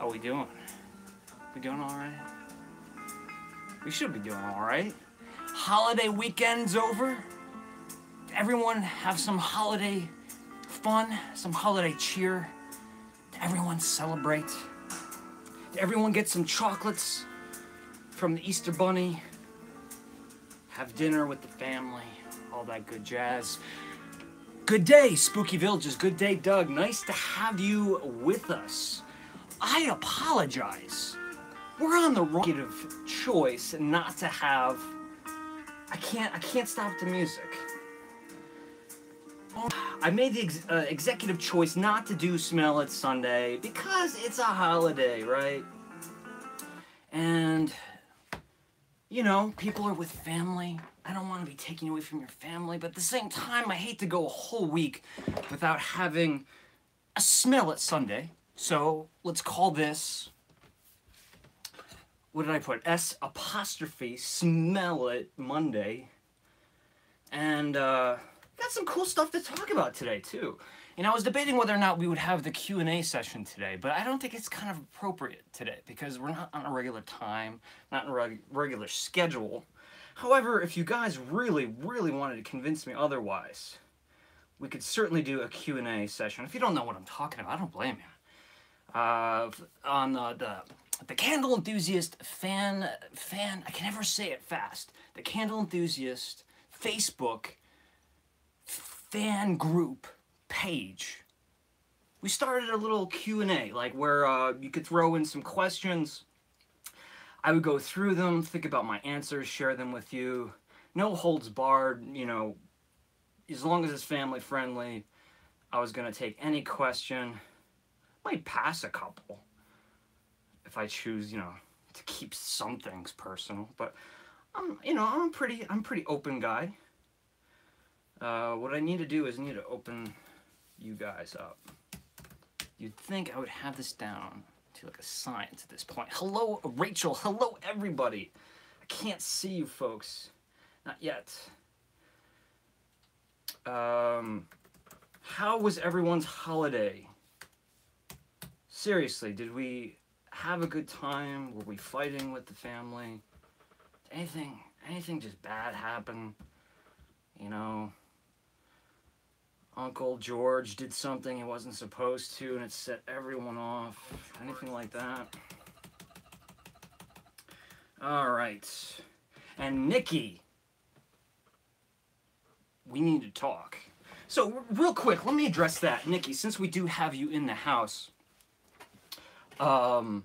How we doing? We doing all right? We should be doing all right. Holiday weekend's over. Did everyone have some holiday fun, some holiday cheer? Did everyone celebrate? Did everyone get some chocolates from the Easter Bunny? Have dinner with the family, all that good jazz. Good day, Spooky Villages. Good day, Doug. Nice to have you with us. I apologize. We're on the wrong choice not to have. I can't stop the music. I made the executive choice not to do Smell It Sunday because it's a holiday, right? And you know, people are with family. I don't want to be taking you away from your family, but at the same time, I hate to go a whole week without having a Smell It Sunday. So let's call this, what did I put? S' Smell It Monday. And got some cool stuff to talk about today too. And I was debating whether or not we would have the Q&A session today, but I don't think it's kind of appropriate today because we're not on a regular time, not in a regular schedule. However, if you guys really wanted to convince me otherwise, we could certainly do a Q&A session. If you don't know what I'm talking about, I don't blame you. On the Candle Enthusiast fan, I can never say it fast. The Candle Enthusiast Facebook fan group page. We started a little Q&A, like where you could throw in some questions. I would go through them, think about my answers, share them with you. No holds barred, you know, as long as it's family friendly. I was gonna take any question. Might pass a couple if I choose, you know, to keep some things personal. But you know, I'm a pretty open guy. What I need to do is need to open you guys up. You'd think I would have this down to like a science at this point. Hello, Rachel. Hello, everybody. I can't see you folks. Not yet. How was everyone's holiday? Seriously, did we have a good time? Were we fighting with the family? Did anything just bad happen? You know, Uncle George did something he wasn't supposed to and it set everyone off. Anything like that? All right. And Nikki, we need to talk. So real quick, let me address that. Nikki, since we do have you in the house, I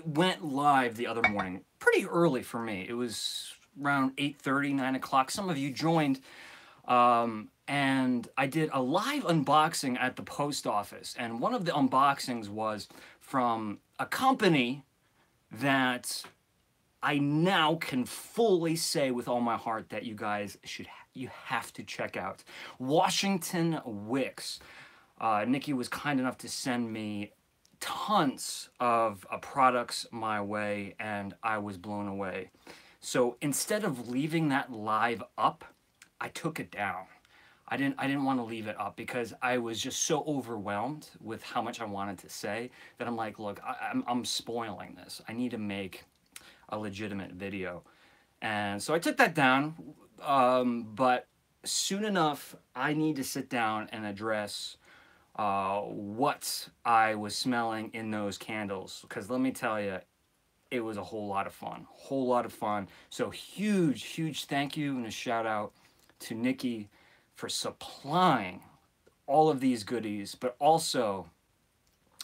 went live the other morning, pretty early for me. It was around 8:30, 9 o'clock. Some of you joined, and I did a live unboxing at the post office. And one of the unboxings was from a company that I now can fully say with all my heart that you guys you have to check out. Washington Wicks. Nikki was kind enough to send me tons of products my way, and I was blown away. So instead of leaving that live up, I took it down. I didn't want to leave it up because I was just so overwhelmed with how much I wanted to say that I'm like, look, I'm spoiling this. I need to make a legitimate video. And so I took that down, but soon enough, I need to sit down and address what I was smelling in those candles, because let me tell you, it was a whole lot of fun. So huge thank you and a shout out to Nikki for supplying all of these goodies, but also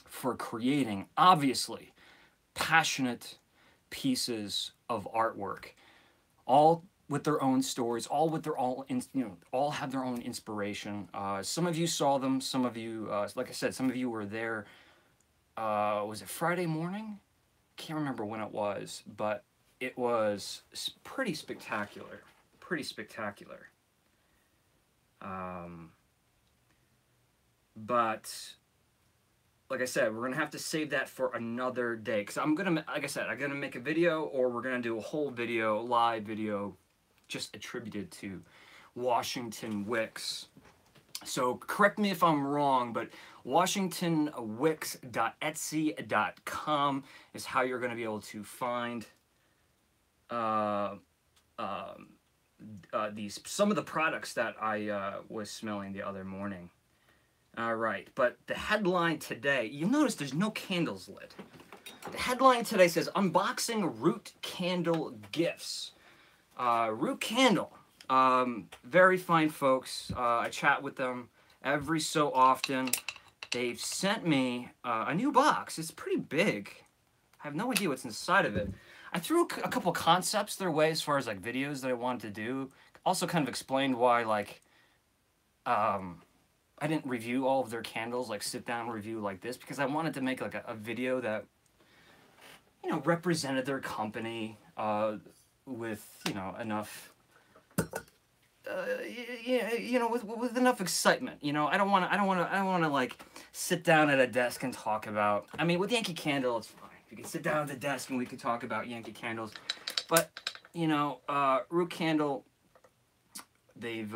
for creating, obviously, passionate pieces of artwork, all with their own stories, all have their own inspiration. Some of you saw them, some of you, like I said, some of you were there. Was it Friday morning? Can't remember when it was, but it was pretty spectacular. But like I said, we're gonna have to save that for another day, because I'm gonna make a video, or we're gonna do a whole video, live video, just attributed to Washington Wicks. So correct me if I'm wrong, but WashingtonWicks.etsy.com is how you're going to be able to find uh, um, these some of the products that I was smelling the other morning. All right, but the headline today, you'll notice there's no candles lit. The headline today says unboxing Root Candle gifts. Root Candle, very fine folks. I chat with them every so often. They've sent me a new box. It's pretty big. I have no idea what's inside of it. I threw a couple concepts their way as far as like videos that I wanted to do. Also kind of explained why like I didn't review all of their candles, like sit down review like this, because I wanted to make like a video that, you know, represented their company with, you know, enough you know, with enough excitement. You know, I don't want to like sit down at a desk and talk about. I mean, with Yankee Candle, it's fine. You can sit down at the desk and we can talk about Yankee Candles. But you know, Root Candle, they've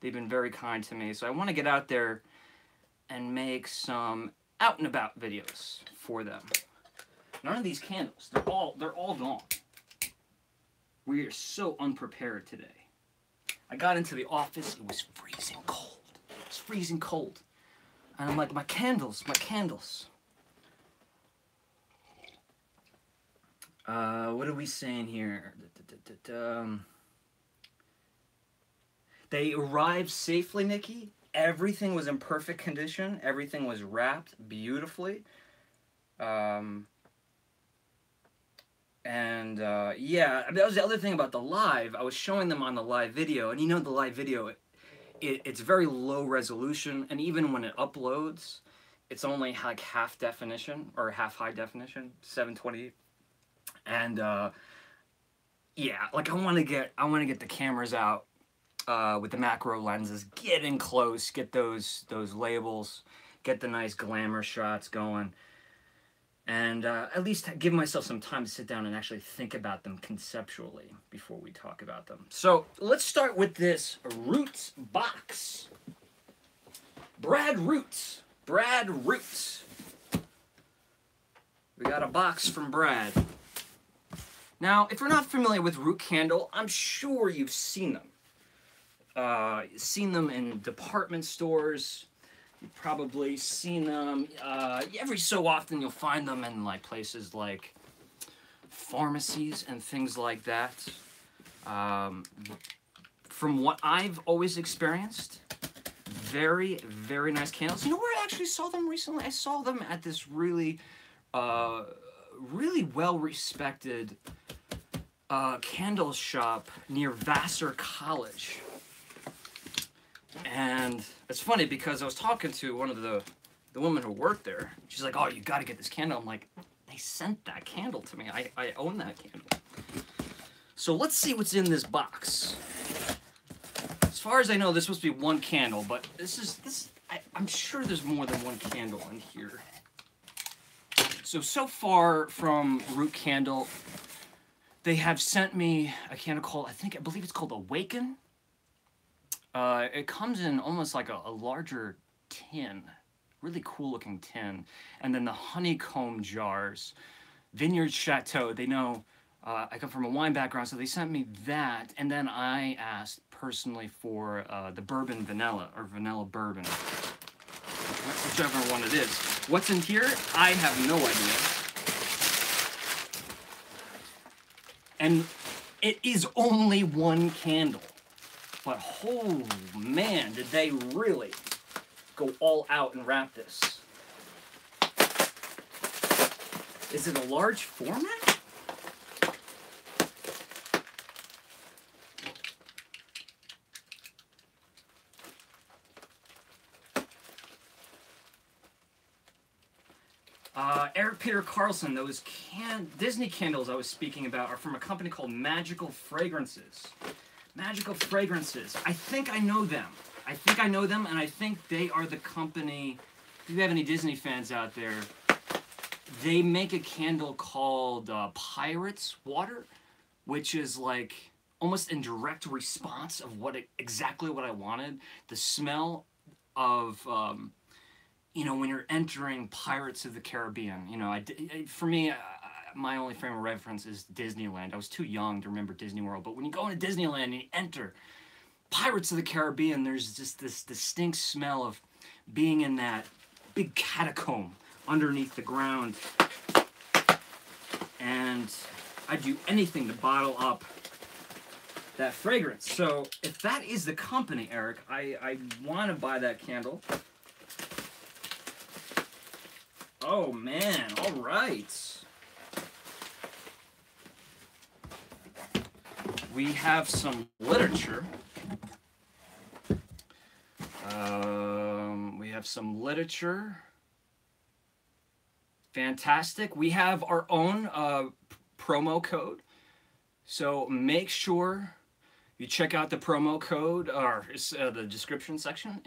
been very kind to me. So I want to get out there and make some out and about videos for them. None of these candles, they're all gone. We are so unprepared today. I got into the office, it was freezing cold. It was freezing cold. And I'm like, my candles, my candles. What are we saying here? They arrived safely, Nikki. Everything was in perfect condition. Everything was wrapped beautifully. Yeah, that was the other thing about the live. I was showing them on the live video, and you know the live video, it's very low resolution, and even when it uploads, it's only like half definition, or half high definition, 720. And yeah, like I want to get the cameras out with the macro lenses, get in close, get those labels, get the nice glamour shots going. And at least give myself some time to sit down and actually think about them conceptually before we talk about them. So let's start with this Roots box. Brad Roots. Brad Roots. We got a box from Brad. Now, if you're not familiar with Root Candle, I'm sure you've seen them. Seen them in department stores. You've probably seen them, every so often you'll find them in like places like pharmacies and things like that. From what I've always experienced, very, very nice candles. You know where I actually saw them recently? I saw them at this really, really well-respected candle shop near Vassar College. And it's funny because I was talking to one of the women who worked there. She's like, oh, you got to get this candle. I'm like, they sent that candle to me. I own that candle. So let's see what's in this box. As far as I know, there's supposed to be one candle, but I'm sure there's more than one candle in here. So far from Root Candle, they have sent me a candle called, I believe it's called Awaken. It comes in almost like a larger tin, really cool looking tin. And then the honeycomb jars, Vineyard Chateau, they know I come from a wine background, so they sent me that. And then I asked personally for the bourbon vanilla, or vanilla bourbon, whichever one it is. What's in here? I have no idea. And it is only one candle. But oh man, did they really go all out and wrap this. Is it a large format? Eric Peter Carlson, those Disney candles I was speaking about are from a company called Magical Fragrances. Magical Fragrances. I think I know them. And I think they are the company, if you have any Disney fans out there, they make a candle called Pirate's Water, which is like almost in direct response of exactly what I wanted. The smell of you know, when you're entering Pirates of the Caribbean. You know, for me, my only frame of reference is Disneyland. I was too young to remember Disney World, but when you go into Disneyland and you enter Pirates of the Caribbean, there's just this distinct smell of being in that big catacomb underneath the ground. And I'd do anything to bottle up that fragrance. So if that is the company, Eric, I want to buy that candle. Oh man, all right. We have some literature. We have some literature. Fantastic. We have our own promo code. So make sure you check out the promo code, or the description section,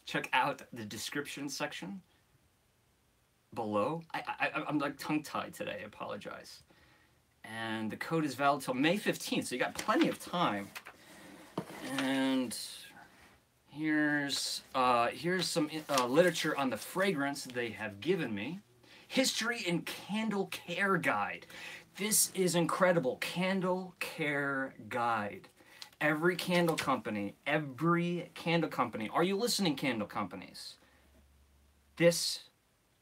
check out the description section below. I'm like tongue-tied today, I apologize. And the code is valid till May 15th, so you got plenty of time. And here's some literature on the fragrance they have given me. History and Candle Care Guide. This is incredible. Candle Care Guide. Every candle company, are you listening, candle companies? This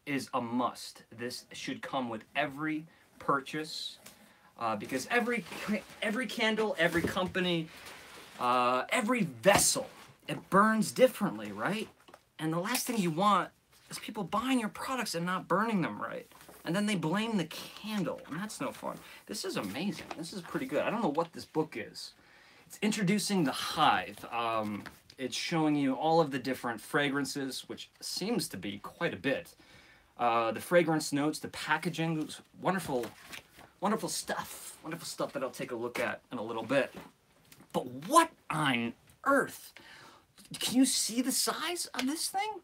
is a must. This should come with every purchase. Because every candle, every company, every vessel, it burns differently, right? And the last thing you want is people buying your products and not burning them right. And then they blame the candle, and that's no fun. This is amazing. This is pretty good. I don't know what this book is. It's introducing the Hive. It's showing you all of the different fragrances, which seems to be quite a bit. The fragrance notes, the packaging, wonderful stuff. Wonderful stuff that I'll take a look at in a little bit. But what on earth? Can you see the size of this thing?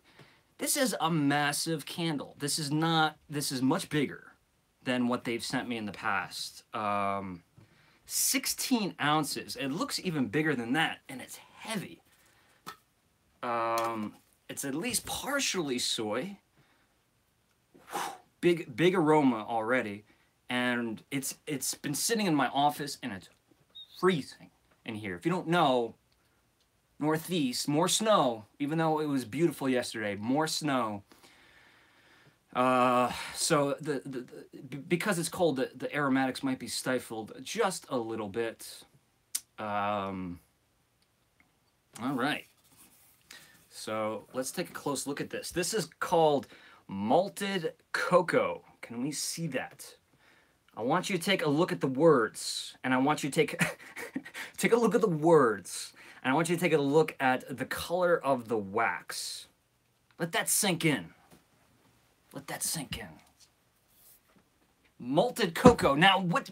This is a massive candle. This is much bigger than what they've sent me in the past. 16 ounces. It looks even bigger than that, and it's heavy. It's at least partially soy. Big aroma already. And it's been sitting in my office, and it's freezing in here. If you don't know, Northeast, more snow, even though it was beautiful yesterday, more snow. So because it's cold, the aromatics might be stifled just a little bit. All right. So let's take a close look at this. This is called Malted Cocoa. Can we see that? I want you to take a look at the words, and I want you to take a look at the words, and I want you to take a look at the color of the wax. Let that sink in. Let that sink in. Malted cocoa. Now, what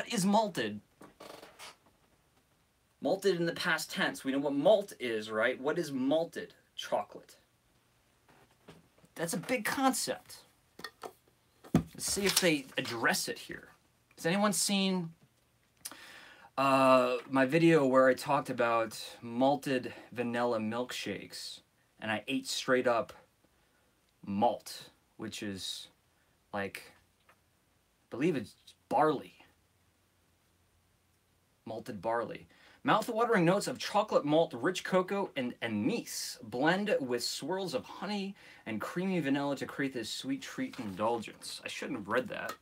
is malted? Malted in the past tense. We know what malt is, right? What is malted chocolate? That's a big concept. Let's see if they address it here. Has anyone seen my video where I talked about malted vanilla milkshakes? And I ate straight up malt, which is like, I believe it's barley. Malted barley. Mouth-watering notes of chocolate malt, rich cocoa, and anise blend with swirls of honey and creamy vanilla to create this sweet treat indulgence. I shouldn't have read that.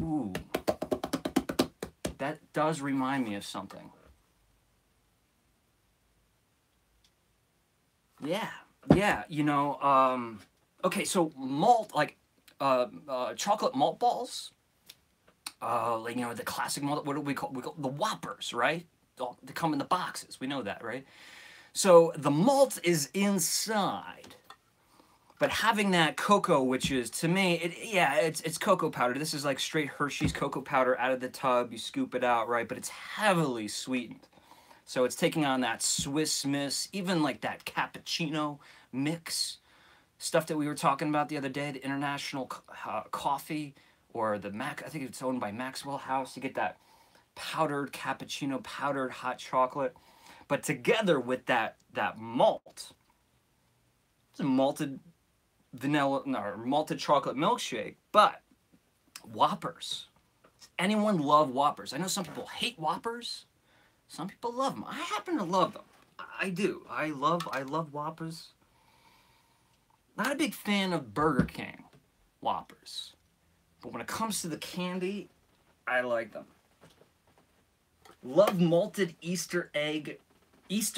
Ooh. That does remind me of something. Yeah, you know, okay, so malt, like, chocolate malt balls, like, you know, the classic malt, what do we call the Whoppers, right? They come in the boxes, we know that, right? So the malt is inside, but having that cocoa, which is, to me, it's cocoa powder. This is like straight Hershey's cocoa powder out of the tub, you scoop it out, right? But it's heavily sweetened. So it's taking on that Swiss Miss, even like that cappuccino mix. stuff that we were talking about the other day, the International Coffee, or the I think it's owned by Maxwell House. You get that powdered cappuccino, powdered hot chocolate, but together with that malt, it's a malted vanilla, no, or malted chocolate milkshake. But Whoppers, does anyone love Whoppers? I know some people hate Whoppers. Some people love them. I happen to love them. I do. I love Whoppers. Not a big fan of Burger King Whoppers, but when it comes to the candy, I like them. Love malted Easter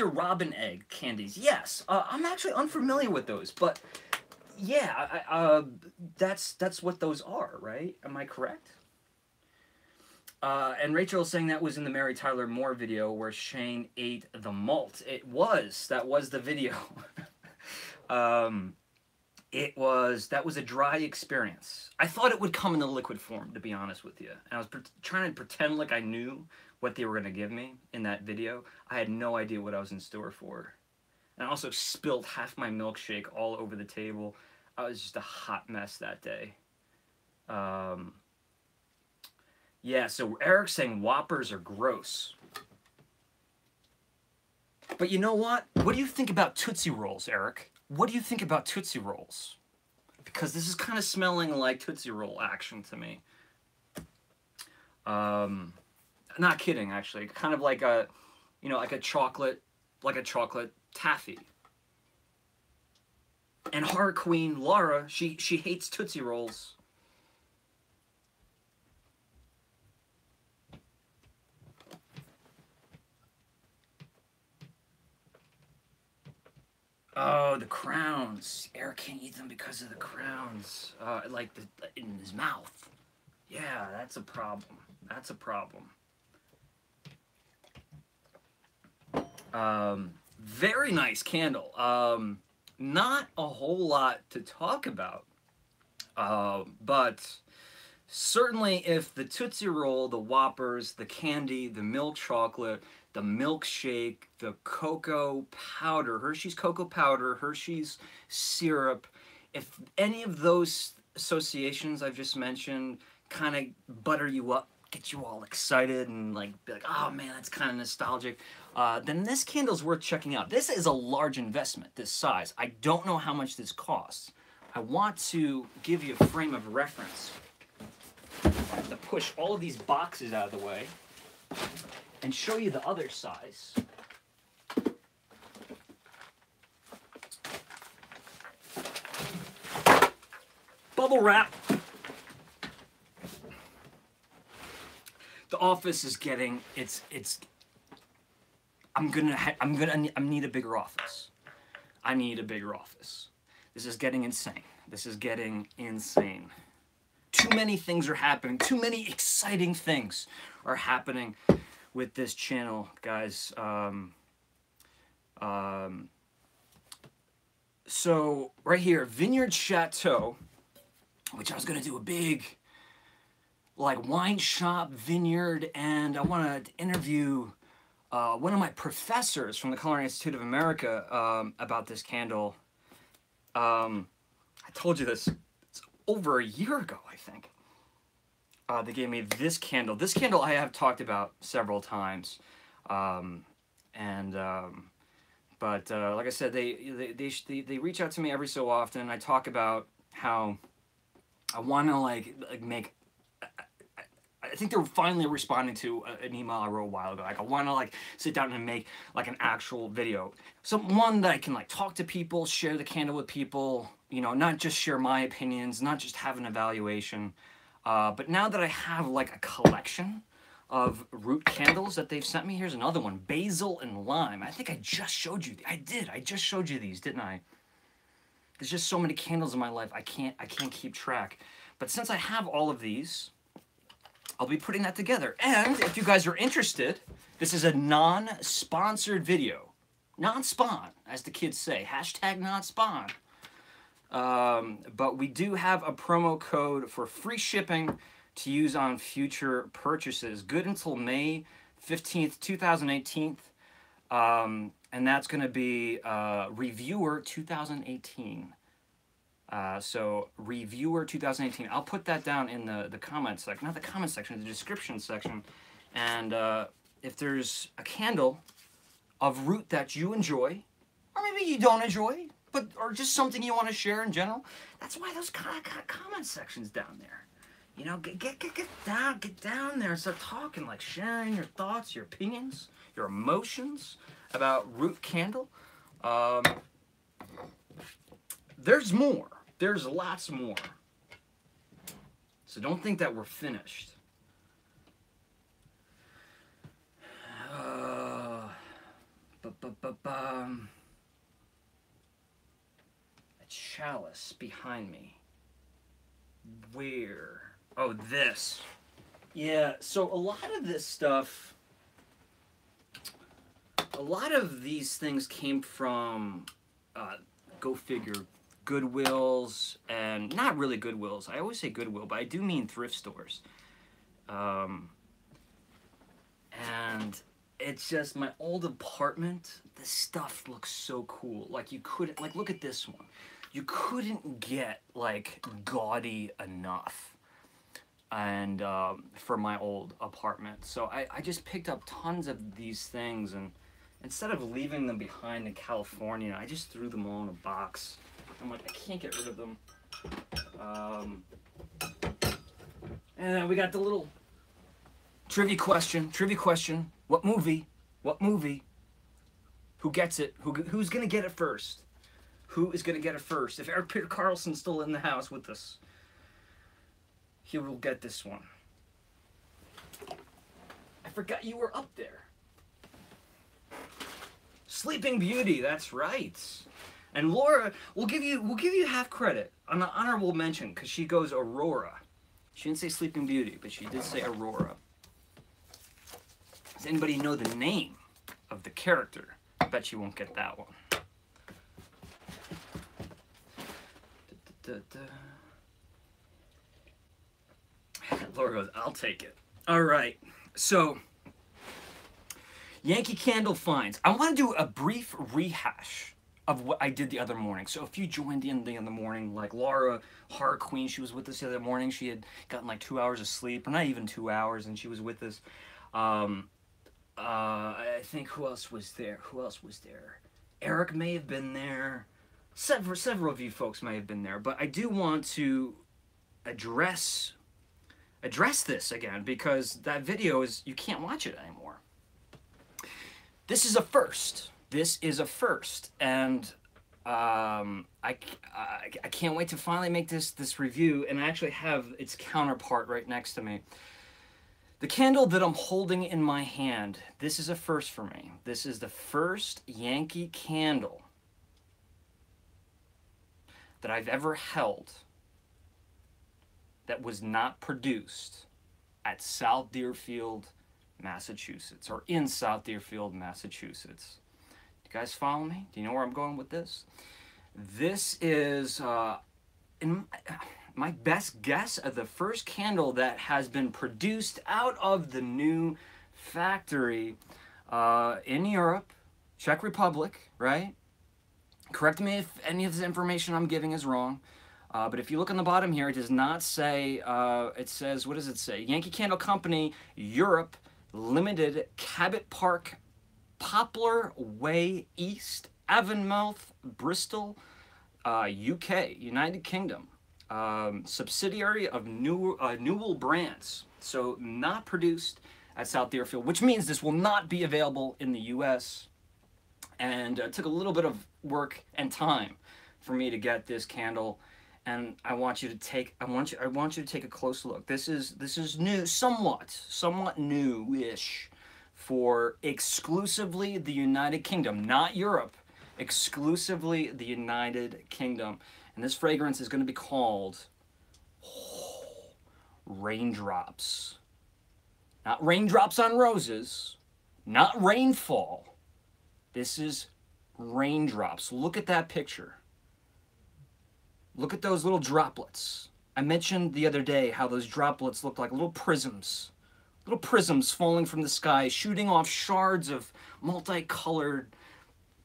robin egg candies. Yes, I'm actually unfamiliar with those, but yeah, that's what those are, right? Am I correct? And Rachel is saying that was in the Mary Tyler Moore video where Shane ate the malt. It was. That was the video. That was a dry experience. I thought it would come in the liquid form, to be honest with you. And I was trying to pretend like I knew what they were going to give me in that video. I had no idea what I was in store for. And I also spilled half my milkshake all over the table. I was just a hot mess that day. Yeah, so Eric's saying Whoppers are gross. But you know what? What do you think about Tootsie Rolls, Eric? What do you think about Tootsie Rolls? Because this is kind of smelling like Tootsie Roll action to me. Not kidding, actually. Kind of like a, you know, like a chocolate taffy. And Horror Queen Laura, she hates Tootsie Rolls. Oh, the crowns. Eric can't eat them because of the crowns. Like in his mouth. Yeah, that's a problem. That's a problem. Very nice candle. Not a whole lot to talk about. But certainly if the Tootsie Roll, the Whoppers, the candy, the milk chocolate, the milkshake, the cocoa powder, Hershey's cocoa powder, Hershey's syrup, if any of those associations I've just mentioned kind of butter you up, get you all excited and like be like, oh man, that's kind of nostalgic, then this candle's worth checking out. This is a large investment, this size. I don't know how much this costs. I want to give you a frame of reference. I have to push all of these boxes out of the way and show you the other size. Bubble wrap. The office is getting, I need a bigger office. I need a bigger office. This is getting insane. This is getting insane. Too many things are happening. Too many exciting things are happening with this channel, guys. So right here, Vineyard Chateau, which I was gonna do a big like wine shop vineyard, and I want to interview one of my professors from the Culinary Institute of America about this candle. I told you this, it's over a year ago, I think. They gave me this candle. This candle I have talked about several times, but like I said, they reach out to me every so often. I talk about how I want to like make. I think they're finally responding to an email I wrote a while ago. Like I want to like sit down and make like an actual video, one that I can like talk to people, share the candle with people. You know, not just share my opinions, not just have an evaluation. But now that I have like a collection of root candles that they've sent me, here's another one, basil and lime. I think I just showed you. I did. I just showed you these, didn't I? There's just so many candles in my life. I can't keep track. But since I have all of these, I'll be putting that together. And if you guys are interested, this is a non-sponsored video. Non-spawn, as the kids say. Hashtag non-spawn. But we do have a promo code for free shipping to use on future purchases. Good until May 15th, 2018. And that's going to be Reviewer 2018. So reviewer 2018. I'll put that down in the comments section, not the comment section, the description section. And if there's a candle of root that you enjoy, or maybe you don't enjoy, but or just something you want to share in general, that's why those kind of comment sections down there. You know, get down there and start talking, like sharing your thoughts, your opinions, your emotions about root candle. There's more. There's lots more. So don't think that we're finished. A chalice behind me. Where? Oh, this. Yeah, so a lot of this stuff, a lot of these things came from, go figure, Goodwills, and not really Goodwills. I always say Goodwill, but I do mean thrift stores. And it's just my old apartment. This stuff looks so cool. Like you couldn't, like look at this one. You couldn't get like gaudy enough. And for my old apartment. So I just picked up tons of these things, and instead of leaving them behind in California, I just threw them all in a box. I'm like, I can't get rid of them. And then we got the little trivia question. What movie? What movie? Who gets it? Who's gonna get it first? Who is gonna get it first? If Eric Peter Carlson's still in the house with us, he will get this one. I forgot you were up there. Sleeping Beauty, that's right. And Laura, we'll give you half credit on an honorable mention because she goes Aurora. She didn't say Sleeping Beauty, but she did say Aurora. Does anybody know the name of the character? I bet you won't get that one. Laura goes, I'll take it. All right, so Yankee Candle finds. I want to do a brief rehash of what I did the other morning. So if you joined in the other morning, like Laura Horror Queen, she was with us the other morning. She had gotten like 2 hours of sleep, or not even 2 hours, and she was with us. I think who else was there? Eric may have been there. Several of you folks may have been there, but I do want to address this again because that video is, you can't watch it anymore. This is a first. This is a first, and I can't wait to finally make this review, and I actually have its counterpart right next to me. The candle that I'm holding in my hand, this is a first for me. This is the first Yankee candle that I've ever held that was not produced at South Deerfield, Massachusetts, or in South Deerfield, Massachusetts. You guys follow me? Do you know where I'm going with this? This is, in my best guess, of the first candle that has been produced out of the new factory in Europe, Czech Republic, right? Correct me if any of this information I'm giving is wrong. But if you look on the bottom here, it does not say, it says, what does it say? Yankee Candle Company, Europe, Limited, Cabot Park, Poplar Way East, Avonmouth, Bristol, UK, United Kingdom. Subsidiary of Newell Brands. So not produced at South Deerfield, which means this will not be available in the US. And it took a little bit of work and time for me to get this candle. And I want you to take I want you to take a close look. This is new, somewhat new-ish for exclusively the United Kingdom, not Europe, exclusively the United Kingdom. And this fragrance is going to be called Raindrops. Not raindrops on roses, not rainfall. This is raindrops. Look at that picture. Look at those little droplets. I mentioned the other day how those droplets look like little prisms falling from the sky, shooting off shards of multicolored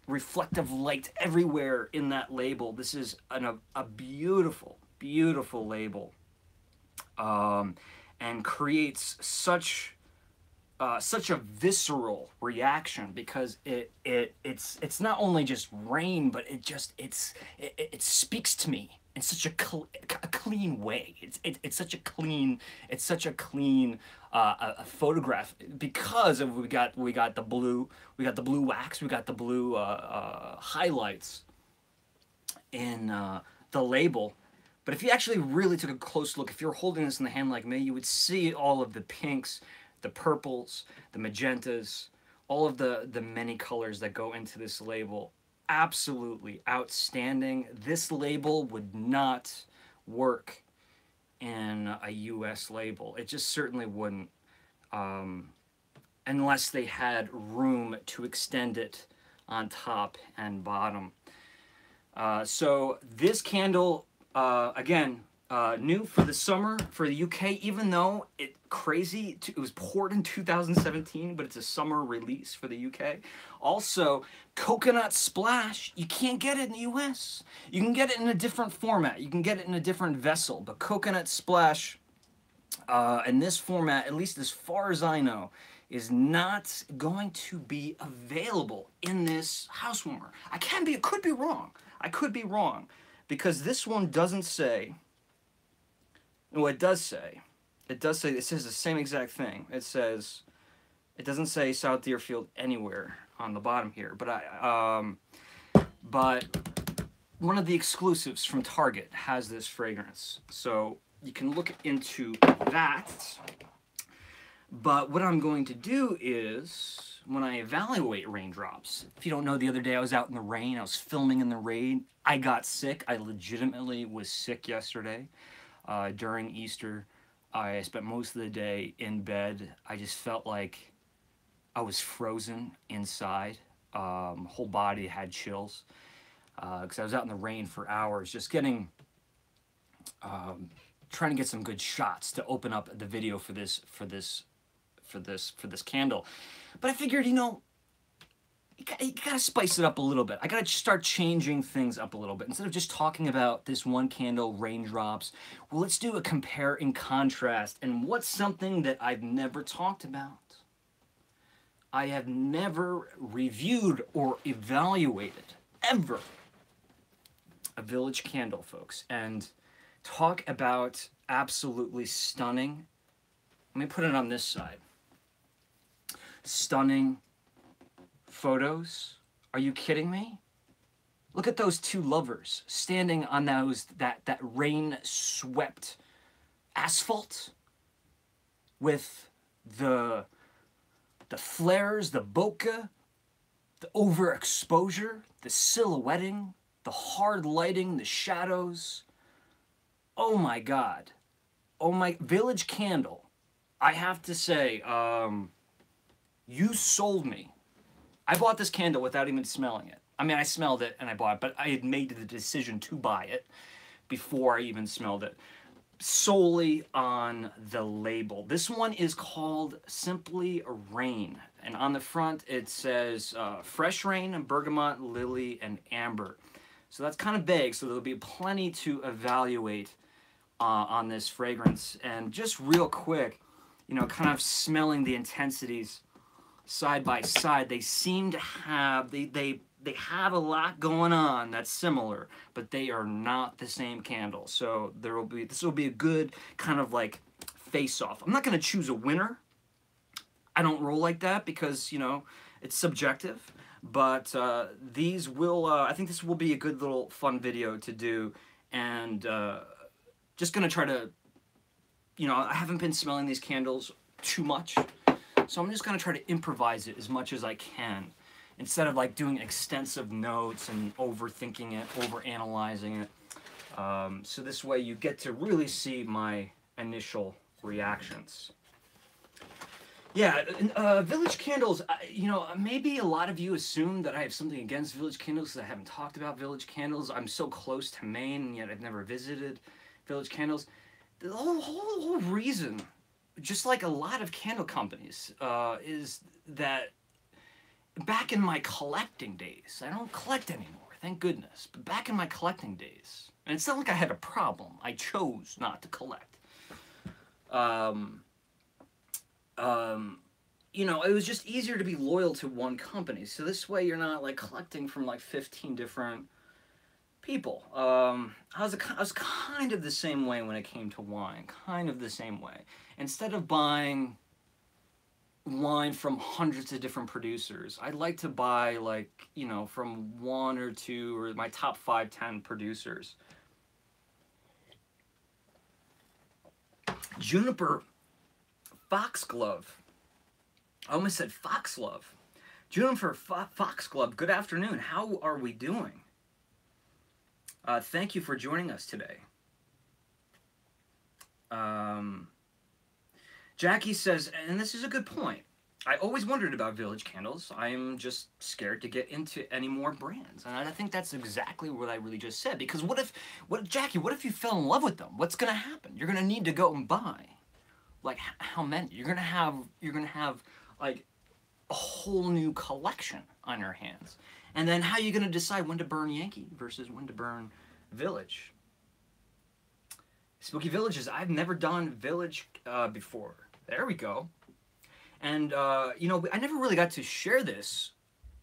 reflective light everywhere in that label. This is a beautiful, beautiful label, and creates such a visceral reaction, because it's not only just rain, but it speaks to me in such a clean way. It's such a clean a photograph, because of we got the blue wax, we got the blue highlights in the label. But if you actually really took a close look, if you're holding this in the hand like me, you would see all of the pinks, the purples, the magentas, all of the many colors that go into this label. Absolutely outstanding. This label would not work in a US label. It just certainly wouldn't, unless they had room to extend it on top and bottom. So this candle, again, new for the summer for the UK, even though it was poured in 2017, but it's a summer release for the UK. Also, Coconut Splash, you can't get it in the US. You can get it in a different format. You can get it in a different vessel, but Coconut Splash, in this format, at least as far as I know, is not going to be available in this house warmer. It could be wrong. I could be wrong, because this one doesn't say. Well, it does say, it says the same exact thing. It doesn't say South Deerfield anywhere on the bottom here, but one of the exclusives from Target has this fragrance. So you can look into that. But what I'm going to do is, when I evaluate raindrops, if you don't know, the other day I was out in the rain, I was filming in the rain, I got sick, I legitimately was sick yesterday. During Easter, I spent most of the day in bed. I just felt like I was frozen inside. Whole body had chills, because I was out in the rain for hours, just trying to get some good shots to open up the video for this candle. But I figured, you gotta spice it up a little bit. I gotta start changing things up a little bit. Instead of just talking about this one candle, raindrops, well, let's do a compare and contrast. And what's something that I've never talked about? I have never reviewed or evaluated, ever, a Village candle, folks. And talk about absolutely stunning. Let me put it on this side. Stunning photos. Are you kidding me? Look at those two lovers standing on that rain-swept asphalt with the flares, the bokeh, the overexposure, the silhouetting, the hard lighting, the shadows. Oh my God. Oh my, Village candle. I have to say, you sold me. I bought this candle without even smelling it. I mean, I smelled it and I bought it, but I had made the decision to buy it before I even smelled it, solely on the label. This one is called simply Rain, and on the front it says Fresh Rain, Bergamot, Lily, and Amber. So that's kind of vague, so there'll be plenty to evaluate on this fragrance. And just real quick, kind of smelling the intensities side by side, they seem to have, they have a lot going on that's similar, but they are not the same candle. So this will be a good kind of like face-off. I'm not going to choose a winner. I don't roll like that because, it's subjective. But these will, I think this will be a good little fun video to do. And just going to try to, I haven't been smelling these candles too much. So I'm just going to try to improvise it as much as I can, instead of like doing extensive notes and overthinking it, overanalyzing it. So this way you get to really see my initial reactions. Yeah, Village candles, maybe a lot of you assume that I have something against Village candles because I haven't talked about Village candles. I'm so close to Maine, and yet I've never visited Village candles. The whole reason, just like a lot of candle companies, is that back in my collecting days, I don't collect anymore, thank goodness, but back in my collecting days, and it's not like I had a problem, I chose not to collect. You know, it was just easier to be loyal to one company, so this way you're not like collecting from like 15 different people. I was kind of the same way when it came to wine, kind of the same way. Instead of buying wine from hundreds of different producers, I'd like to buy, like, you know, from one or two or my top 5, 10 producers. Juniper Foxglove. I almost said Foxglove. Juniper Foxglove, good afternoon. How are we doing? Thank you for joining us today. Jackie says, and this is a good point, I always wondered about Village Candles. I am just scared to get into any more brands. And I think that's exactly what I really just said. Because Jackie, what if you fell in love with them? What's going to happen? You're going to need to go and buy. Like, how many? You're going to have, like, a whole new collection on your hands. And then how are you going to decide when to burn Yankee versus when to burn Village? Spooky Villages. I've never done Village before. There we go. And, you know, I never really got to share this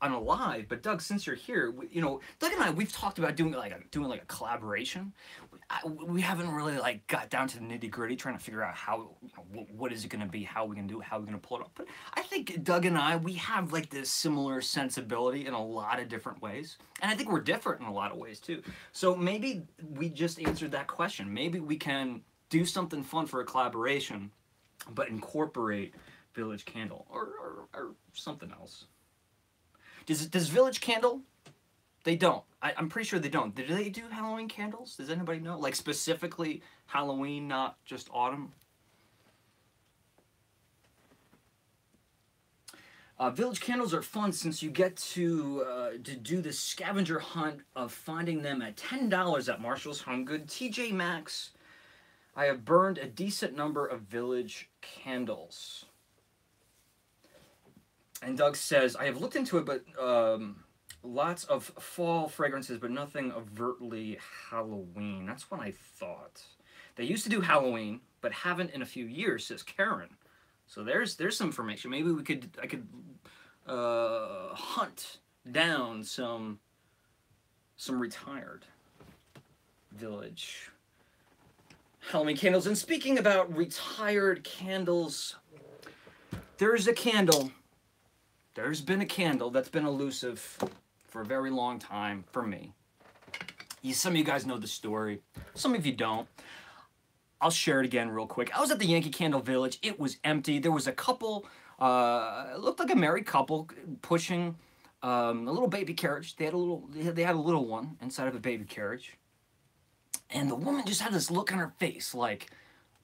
on a live, but Doug, since you're here, you know, Doug and I, we've talked about doing like a collaboration. We haven't really like got down to the nitty gritty, trying to figure out how, you know, what is it going to be, how are we going to do it, how are we going to pull it off. But I think Doug and I, we have like this similar sensibility in a lot of different ways. And I think we're different in a lot of ways too. So maybe we just answered that question. Maybe we can do something fun for a collaboration, but incorporate Village Candle or something else. Does Village Candle? They don't. I'm pretty sure they don't. Do they do Halloween candles? Does anybody know? Like specifically Halloween, not just autumn? Village candles are fun since you get to do the scavenger hunt of finding them at $10 at Marshall's Home Good. TJ Maxx, I have burned a decent number of Village candles. And Doug says, I have looked into it, but lots of fall fragrances, but nothing overtly Halloween. That's what I thought. They used to do Halloween, but haven't in a few years, says Karen. So there's some information. Maybe I could hunt down some retired Village Halloween candles. And speaking about retired candles, there's a candle. There's been a candle that's been elusive for a very long time for me. Some of you guys know the story. Some of you don't. I'll share it again real quick. I was at the Yankee Candle Village. It was empty. There was a couple, it looked like a married couple pushing a little baby carriage. They had a little one inside of a baby carriage. And the woman just had this look on her face like,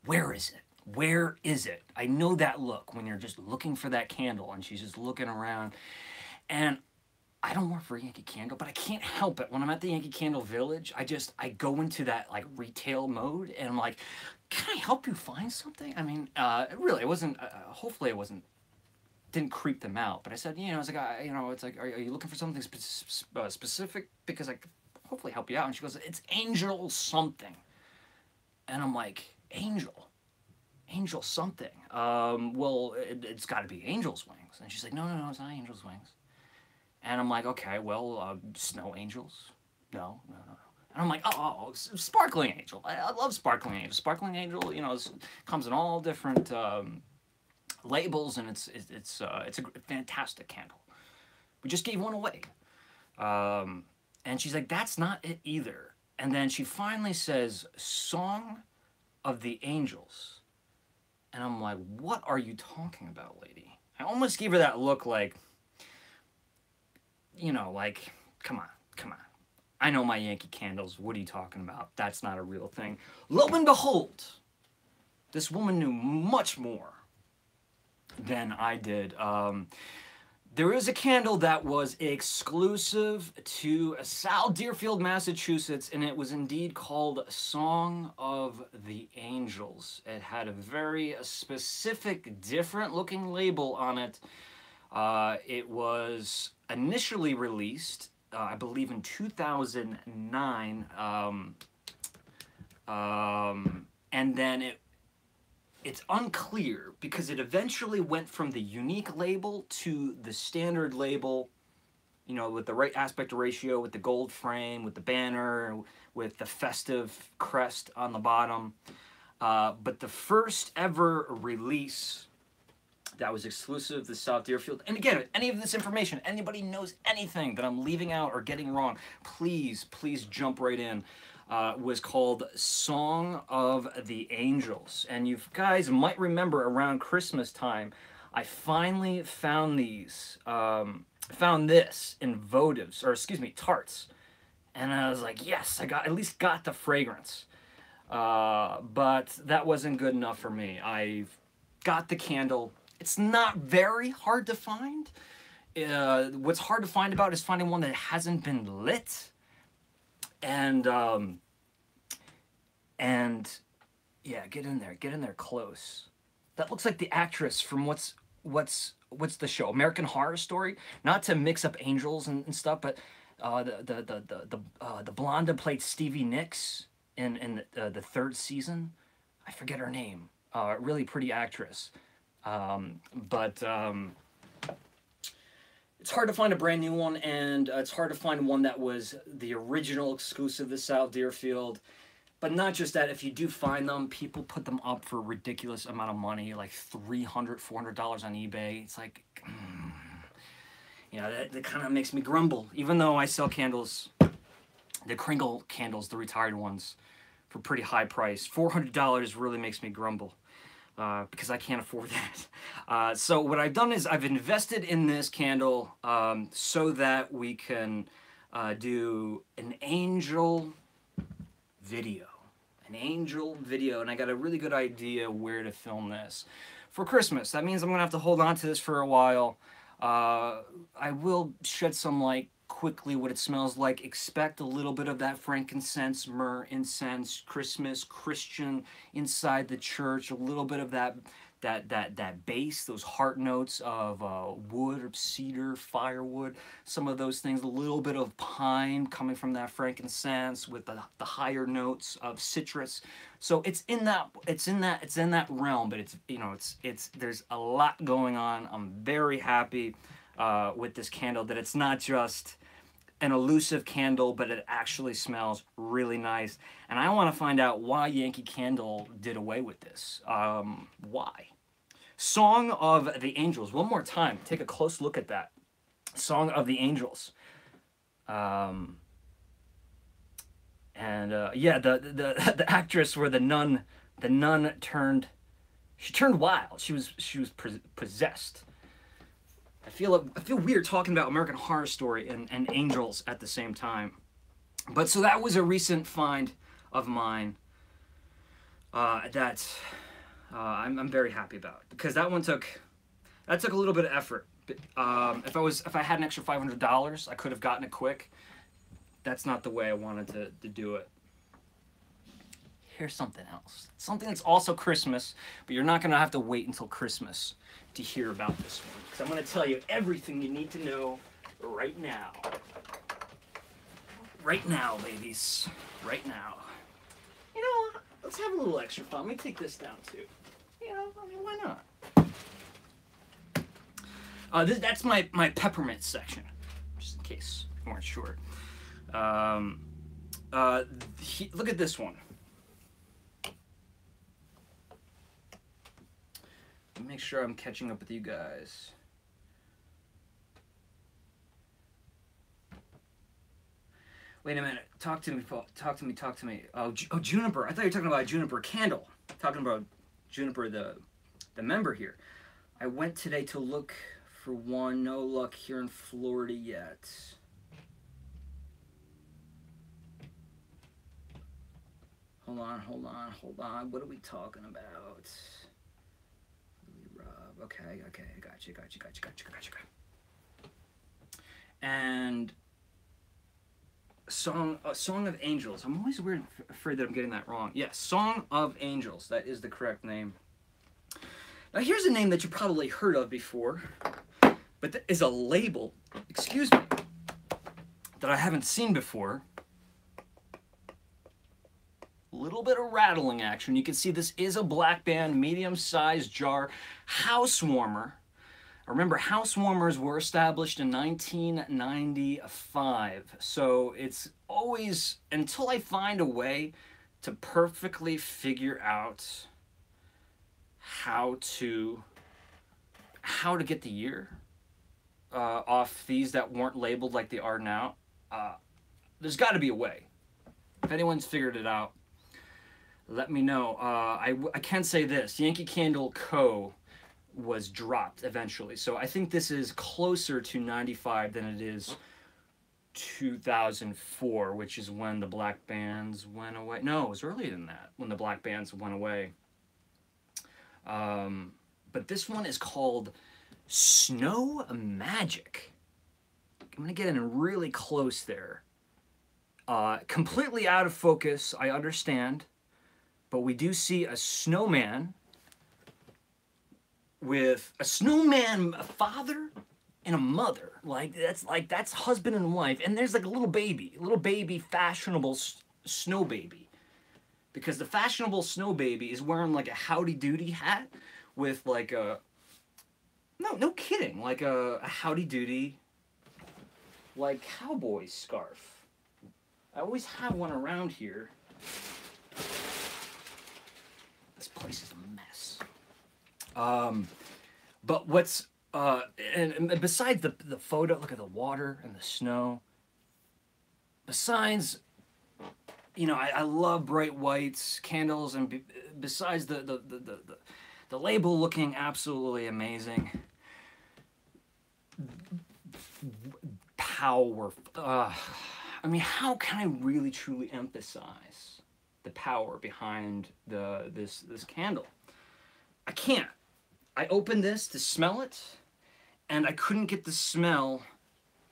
where is it? Where is it? I know that look when you're just looking for that candle and she's just looking around. And I don't work for Yankee Candle, but I can't help it. When I'm at the Yankee Candle Village, I go into that like retail mode and I'm like, can I help you find something? I mean, really, it wasn't, hopefully it didn't creep them out. But I said, you know, it's like, are you looking for something specific? Because I could hopefully help you out. And she goes, it's Angel something. And I'm like, Angel something. Well, it's got to be Angel's Wings. And she's like, no, it's not Angel's Wings. And I'm like, okay, well, Snow Angels? No. And I'm like, oh, Sparkling Angel. I love Sparkling Angel. Sparkling Angel, you know, comes in all different labels, and it's a fantastic candle. We just gave one away. And she's like, that's not it either. And then she finally says, Song of the Angels. And I'm like, what are you talking about, lady? I almost gave her that look like, you know, like, come on. I know my Yankee candles. What are you talking about? That's not a real thing. Lo and behold, this woman knew much more than I did. There is a candle that was exclusive to South Deerfield, Massachusetts, and it was indeed called Song of the Angels. It had a very specific, different looking label on it. It was initially released, I believe, in 2009, and then it's unclear because it eventually went from the unique label to the standard label, you know, with the right aspect ratio, with the gold frame, with the banner, with the festive crest on the bottom. But the first ever release that was exclusive to South Deerfield, and again, any of this information, anybody knows anything that I'm leaving out or getting wrong, please jump right in, was called Song of the Angels. And you guys might remember around Christmas time, I finally found these, found this in votives, or excuse me, tarts. And I was like, yes, at least got the fragrance. But that wasn't good enough for me. I got the candle. It's not very hard to find. What's hard to find about is finding one that hasn't been lit. And yeah, get in there close. That looks like the actress from what's the show, American Horror Story? Not to mix up angels and stuff, but the blonde that played Stevie Nicks in the third season. I forget her name. Really pretty actress. But it's hard to find a brand new one, and it's hard to find one that was the original exclusive to South Deerfield. But not just that, if you do find them, people put them up for a ridiculous amount of money, like $300, $400 on eBay. It's like, you know, that kind of makes me grumble. Even though I sell candles, the Kringle candles, the retired ones, for pretty high price, $400 really makes me grumble. Because I can't afford that. So what I've done is I've invested in this candle so that we can do an angel video. An angel video, and I got a really good idea where to film this. For Christmas, that means I'm going to have to hold on to this for a while. I will shed some light quickly what it smells like. Expect a little bit of that frankincense, myrrh, incense, Christmas, Christian inside the church, a little bit of that bass, those heart notes of wood or cedar, firewood, some of those things, a little bit of pine coming from that frankincense with the higher notes of citrus. So it's in that realm, but it's, you know, there's a lot going on. I'm very happy with this candle, that it's not just an elusive candle, but it actually smells really nice. And I want to find out why Yankee Candle did away with this. Why? Song of the Angels. One more time. Take a close look at that. Song of the Angels. Yeah, the actress where the nun turned, she turned wild. She was possessed. I feel weird talking about American Horror Story and angels at the same time. But so that was a recent find of mine that I'm very happy about, because that took a little bit of effort. If I had an extra $500, I could have gotten it quick. That's not the way I wanted to do it. Here's something else. Something that's also Christmas, but you're not going to have to wait until Christmas to hear about this one, because I'm going to tell you everything you need to know right now. Right now, ladies. Right now. You know, let's have a little extra fun. Let me take this down, too. You know, I mean, why not? That's my peppermint section, just in case you weren't sure. Look at this one. Let me make sure I'm catching up with you guys. Wait a minute. Talk to me, Paul. Talk to me. Oh, Juniper. I thought you were talking about a Juniper candle. Talking about Juniper, the member here. I went today to look for one. No luck here in Florida yet. Hold on. What are we talking about? Rob. Okay, I got you. And Song of Angels. I'm always afraid that I'm getting that wrong. Yes, Song of Angels. That is the correct name. Now here's a name that you probably heard of before. But there is a label, excuse me, that I haven't seen before. A little bit of rattling action. You can see this is a Black Band medium-sized jar house warmer. Remember, house warmers were established in 1995. So it's always, until I find a way to perfectly figure out how to get the year off these that weren't labeled like they are now, there's got to be a way. If anyone's figured it out, let me know. I can say this: Yankee Candle Co. was dropped eventually, so I think this is closer to 95 than it is 2004, which is when the Black Bands went away. No, it was earlier than that, when the Black Bands went away. But this one is called Snow Magic. I'm gonna get in really close there. Completely out of focus, I understand, but we do see a snowman with a snowman, a father and a mother. That's husband and wife, and there's like a little baby, fashionable snow baby, because the fashionable snow baby is wearing like a howdy doody hat with like a no kidding, like a howdy doody like cowboy scarf. I always have one around here. This place is a mess. But what's and besides the photo, look at the water and the snow. Besides, you know, I love bright whites, candles, and besides the label looking absolutely amazing. Power. I mean, how can I really truly emphasize the power behind this candle? I can't. I opened this to smell it, and I couldn't get the smell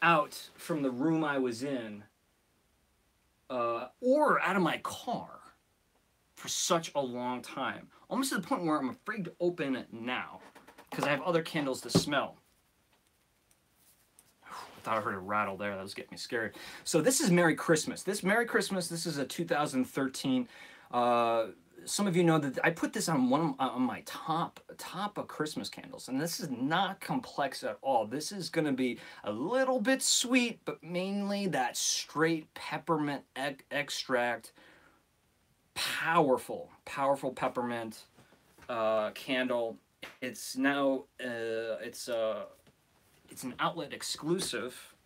out from the room I was in, or out of my car for such a long time. Almost to the point where I'm afraid to open it now, because I have other candles to smell. I thought I heard a rattle there. That was getting me scared. So this is Merry Christmas. This is a 2013. Some of you know that I put this on my top of Christmas candles, and this is not complex at all. This is going to be a little bit sweet, but mainly that straight peppermint extract. Powerful peppermint candle. It's now it's an outlet exclusive,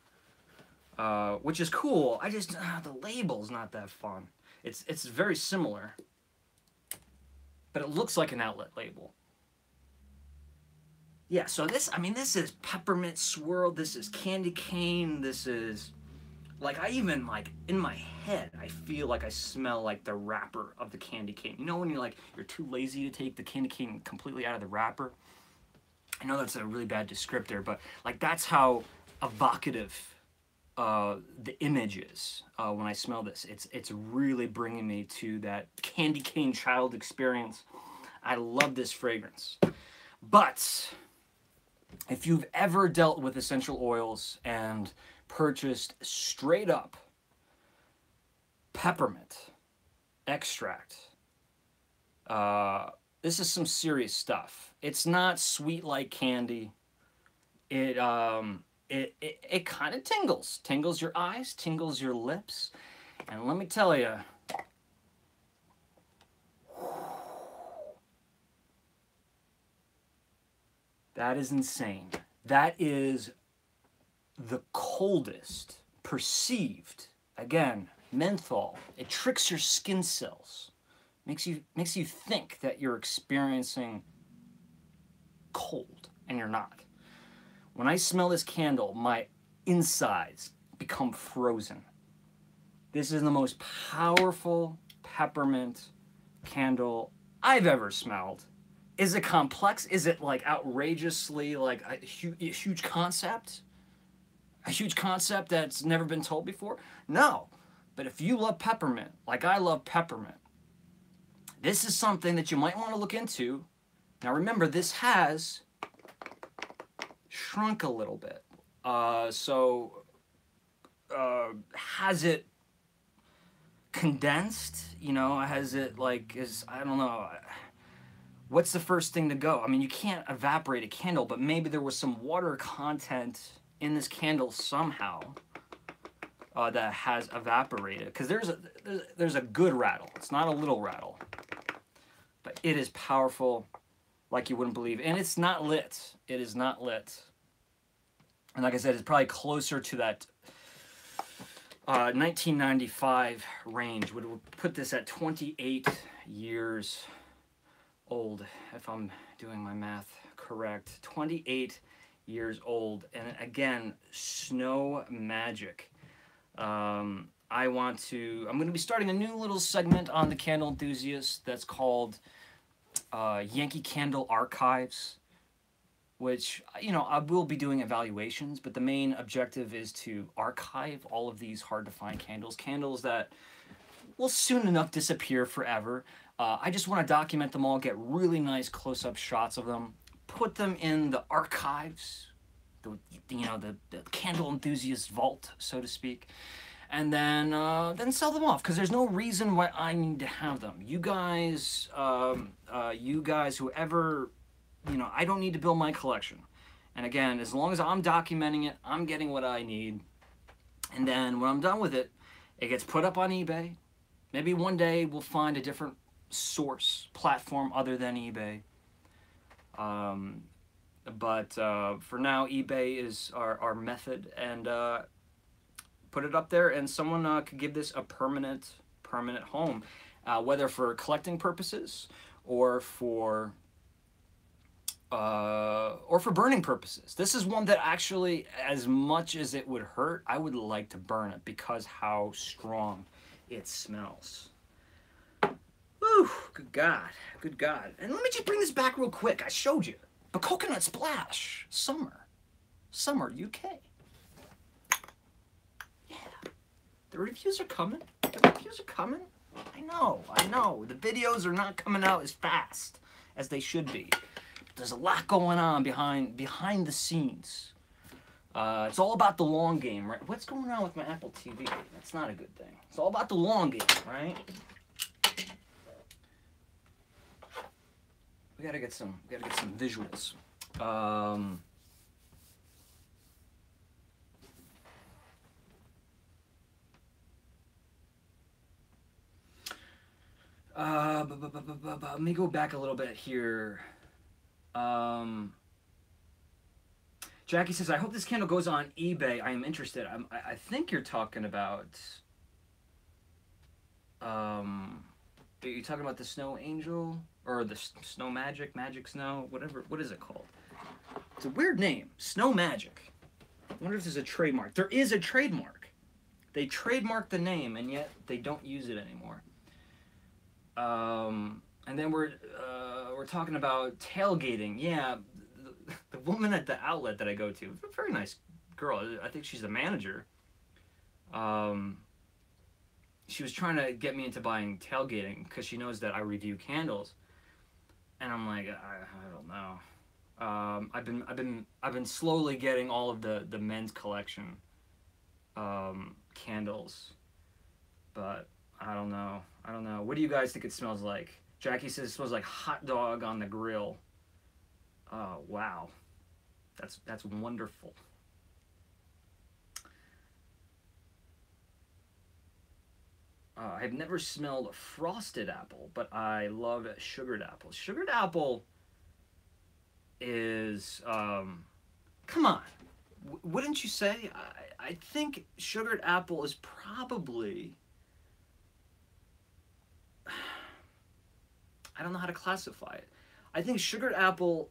which is cool. I just the label's not that fun. It's very similar, but it looks like an outlet label. Yeah, so this is peppermint swirl, this is candy cane, this is, like, I even, like, in my head, I feel like I smell like the wrapper of the candy cane. You know when you're too lazy to take the candy cane completely out of the wrapper? I know that's a really bad descriptor, but, like, that's how evocative the image is when I smell this. It's really bringing me to that candy cane child experience. I love this fragrance. But if you've ever dealt with essential oils and purchased straight up peppermint extract, this is some serious stuff. It's not sweet like candy. It kind of tingles your eyes, tingles your lips, and let me tell you, that is insane. That is the coldest perceived, again, menthol. It tricks your skin cells, makes you think that you're experiencing cold, and you're not. When I smell this candle, my insides become frozen. This is the most powerful peppermint candle I've ever smelled. Is it complex? Is it like outrageously like a huge concept? A huge concept that's never been told before? No. But if you love peppermint, like I love peppermint, this is something that you might want to look into. Now remember, this has shrunk a little bit. Has it condensed? You know, has it like, I don't know. What's the first thing to go? I mean, you can't evaporate a candle, but maybe there was some water content in this candle somehow that has evaporated. Because there's a good rattle. It's not a little rattle. But it is powerful like you wouldn't believe. And it's not lit. It is not lit. And like I said, it's probably closer to that 1995 range. Would put this at 28 years old, if I'm doing my math correct. 28 years old. And again, Snow Magic. I'm going to be starting a new little segment on the Candle Enthusiast that's called Yankee Candle Archives, which, you know, I will be doing evaluations, but the main objective is to archive all of these hard-to-find candles that will soon enough disappear forever. I just want to document them all, get really nice close-up shots of them, put them in the archives, the Candle Enthusiast vault, so to speak, and then sell them off, because there's no reason why I need to have them. You guys, whoever, you know, I don't need to build my collection. And again, as long as I'm documenting it, I'm getting what I need. And then when I'm done with it, it gets put up on eBay. Maybe one day we'll find a different source, platform other than eBay. But for now, eBay is our method, and put it up there, and someone could give this a permanent home, whether for collecting purposes or for burning purposes. This is one that actually, as much as it would hurt, I would like to burn it because how strong it smells. Whew, good God, good God. And let me just bring this back real quick. I showed you. But Coconut Splash, summer, UK. Yeah, the reviews are coming. The reviews are coming. I know. The videos are not coming out as fast as they should be. There's a lot going on behind the scenes. It's all about the long game, right? What's going on with my Apple TV? That's not a good thing. It's all about the long game, right? We gotta get some visuals. Let me go back a little bit here. Jackie says, I hope this candle goes on eBay. I am interested. I think you're talking about... are you talking about the Snow Angel? Or the Snow Magic? Magic Snow? Whatever. What is it called? It's a weird name. Snow Magic. I wonder if there's a trademark. There is a trademark. They trademarked the name, and yet they don't use it anymore. And then we're talking about tailgating. Yeah, the woman at the outlet that I go to, a very nice girl. I think she's the manager. She was trying to get me into buying tailgating because she knows that I review candles, and I'm like, I don't know. I've been slowly getting all of the men's collection candles, but I don't know. What do you guys think it smells like? Jackie says it smells like hot dog on the grill. Oh wow, that's wonderful. I've never smelled frosted apple, but I love sugared apple. Sugared apple is, come on, wouldn't you say? I think sugared apple is probably, I don't know how to classify it. I think sugared apple,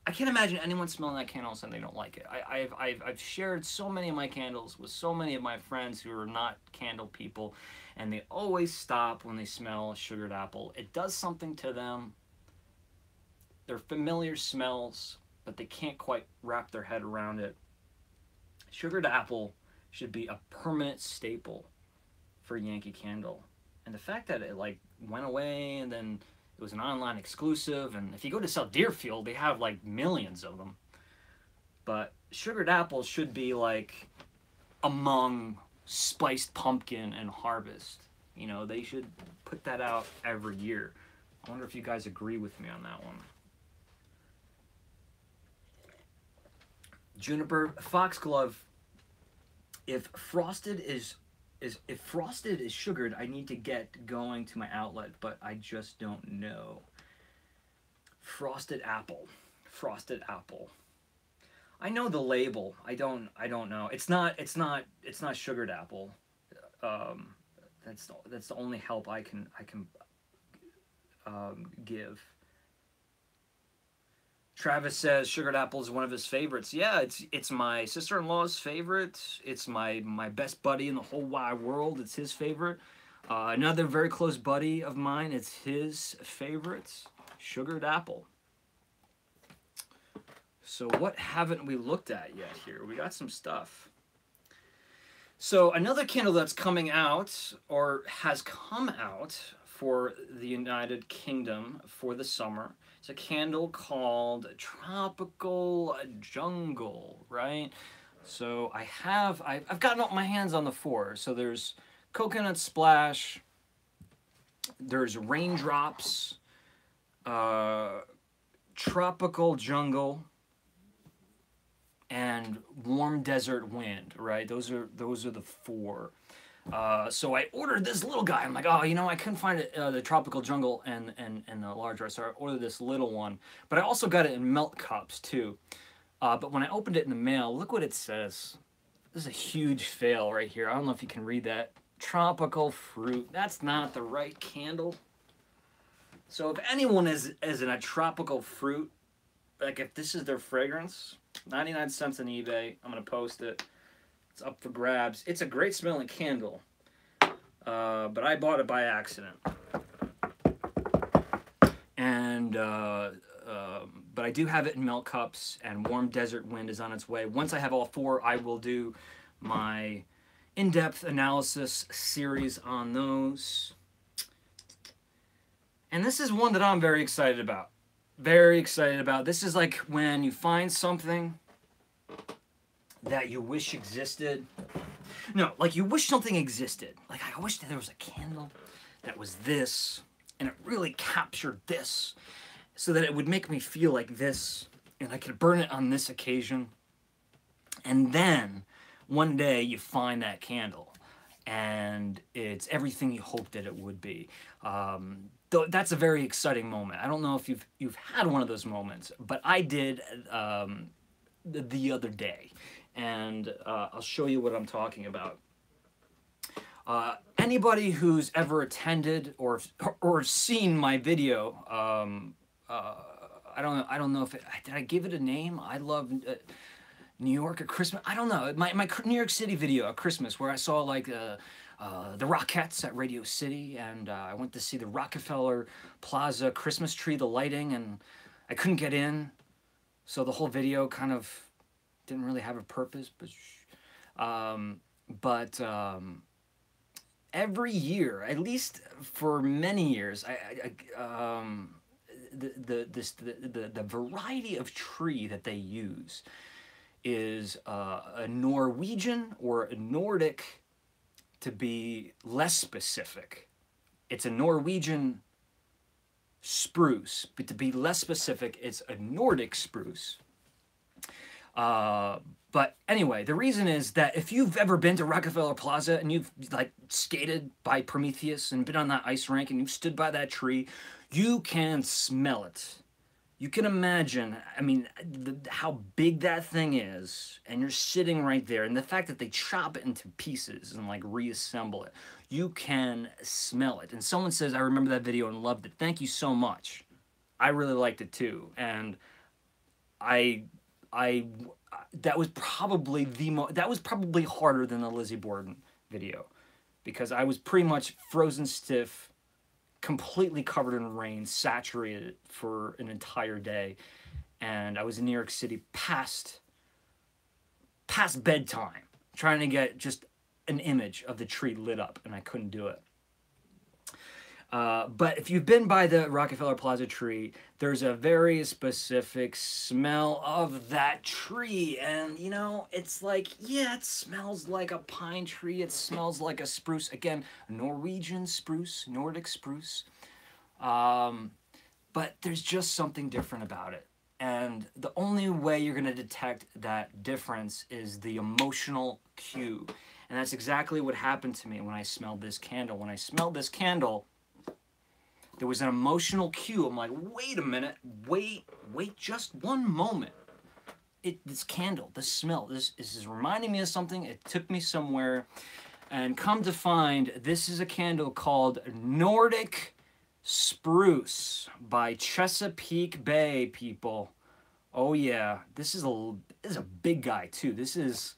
I can't imagine anyone smelling that candle and saying they don't like it. I've shared so many of my candles with so many of my friends who are not candle people, and they always stop when they smell sugared apple. It does something to them. They're familiar smells, but they can't quite wrap their head around it. Sugared apple should be a permanent staple for Yankee Candle. And the fact that it like went away and then it was an online exclusive, and if you go to South Deerfield, they have like millions of them. but sugared apples should be like among spiced pumpkin and harvest. You know, they should put that out every year. I wonder if you guys agree with me on that one. Juniper Foxglove. If frosted is sugared, I need to get going to my outlet, but I just don't know. Frosted apple. Frosted apple. I know the label. I don't know. It's not sugared apple. That's the only help I can give. Travis says sugared apple is one of his favorites. Yeah, it's my sister-in-law's favorite. It's my best buddy in the whole wide world. It's his favorite. Another very close buddy of mine, it's his favorite. Sugared apple. So what haven't we looked at yet here? We got some stuff. So another candle that's coming out, or has come out for the United Kingdom for the summer, it's a candle called Tropical Jungle, right? So I've gotten my hands on the 4. So there's Coconut Splash, there's Raindrops, Tropical Jungle, and Warm Desert Wind, right? Those are the 4. So I ordered this little guy. I'm like, oh, you know, I couldn't find it, the Tropical Jungle and the large one, so I ordered this little one. But I also got it in melt cups too. But when I opened it in the mail, look what it says. This is a huge fail right here. I don't know if you can read that. Tropical fruit. That's not the right candle. So if anyone is in a tropical fruit, like if this is their fragrance, 99 cents on eBay. I'm going to post it. It's up for grabs. It's a great smelling candle, but I bought it by accident. And but I do have it in melt cups, and Warm Desert Wind is on its way. Once I have all 4, I will do my in-depth analysis series on those. And this is one that I'm very excited about. Very excited about. This is like when you find something that you wish existed. No, like you wish something existed. Like I wish that there was a candle that was this, and it really captured this, so that it would make me feel like this, and I could burn it on this occasion. And then one day you find that candle, and it's everything you hoped that it would be. That's a very exciting moment. I don't know if you've had one of those moments, but I did the other day, and I'll show you what I'm talking about. Anybody who's ever attended or seen my video, I don't know if did I give it a name? I love New York at Christmas. I don't know. My New York City video at Christmas, where I saw like the Rockettes at Radio City, and I went to see the Rockefeller Plaza Christmas tree, the lighting, and I couldn't get in, so the whole video kind of didn't really have a purpose. But every year, at least for many years, the variety of tree that they use is a Norwegian or a Nordic, to be less specific. It's a Norwegian spruce, but to be less specific, it's a Nordic spruce. But anyway, the reason is that if you've ever been to Rockefeller Plaza and you've like skated by Prometheus and been on that ice rink and you've stood by that tree, you can smell it. You can imagine, I mean, how big that thing is, and you're sitting right there, and the fact that they chop it into pieces and like reassemble it, you can smell it. And someone says, I remember that video and loved it. Thank you so much. I really liked it too. And that was probably that was probably harder than the Lizzie Borden video, because I was pretty much frozen stiff, completely covered in rain, saturated for an entire day, and I was in New York City past bedtime, trying to get just an image of the tree lit up, and I couldn't do it. But if you've been by the Rockefeller Plaza tree, there's a very specific smell of that tree. And, you know, it's like, yeah, it smells like a pine tree. It smells like a spruce. Again, Norwegian spruce, Nordic spruce. But there's just something different about it. And the only way you're going to detect that difference is the emotional cue. And that's exactly what happened to me when I smelled this candle. When I smelled this candle, there was an emotional cue. I'm like, wait a minute, wait just one moment. This candle, this smell, this is reminding me of something. It took me somewhere. And come to find, this is a candle called Nordic Spruce by Chesapeake Bay, people. Oh yeah, this is a big guy too. This is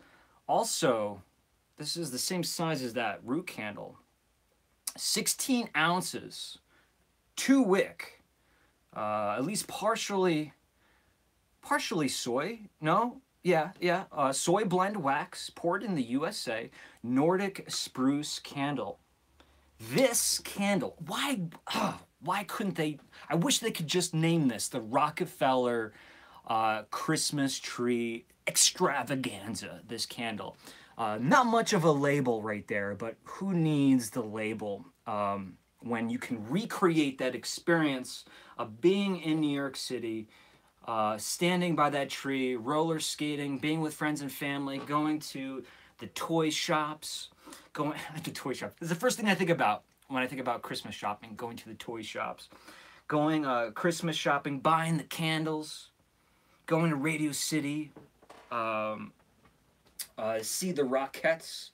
the same size as that root candle. 16 ounces, 2 wick, at least partially soy. No, yeah, soy blend wax poured in the USA. Nordic Spruce candle. This candle, why couldn't they? I wish they could just name this the Rockefeller Christmas Tree Extravaganza, this candle. Not much of a label right there, but who needs the label when you can recreate that experience of being in New York City, standing by that tree, roller skating, being with friends and family, going to the toy shops, going to the toy shop. It's the first thing I think about when I think about Christmas shopping, going to the toy shops, going Christmas shopping, buying the candles, going to Radio City, see the Rockettes.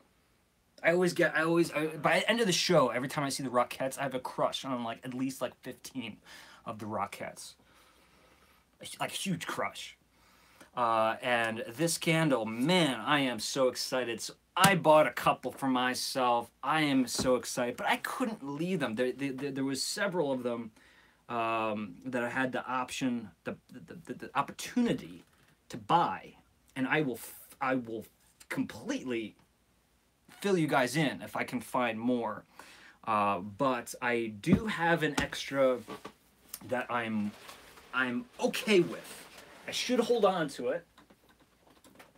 By the end of the show, every time I see the Rockettes, I have a crush on like at least like 15 of the Rockettes. Like a huge crush. And this candle, man, I am so excited. So I bought a couple for myself. I am so excited, but I couldn't leave them. There was several of them that I had the option, the opportunity to buy, and I will completely fill you guys in if I can find more. But I do have an extra that I'm okay with. I should hold on to it.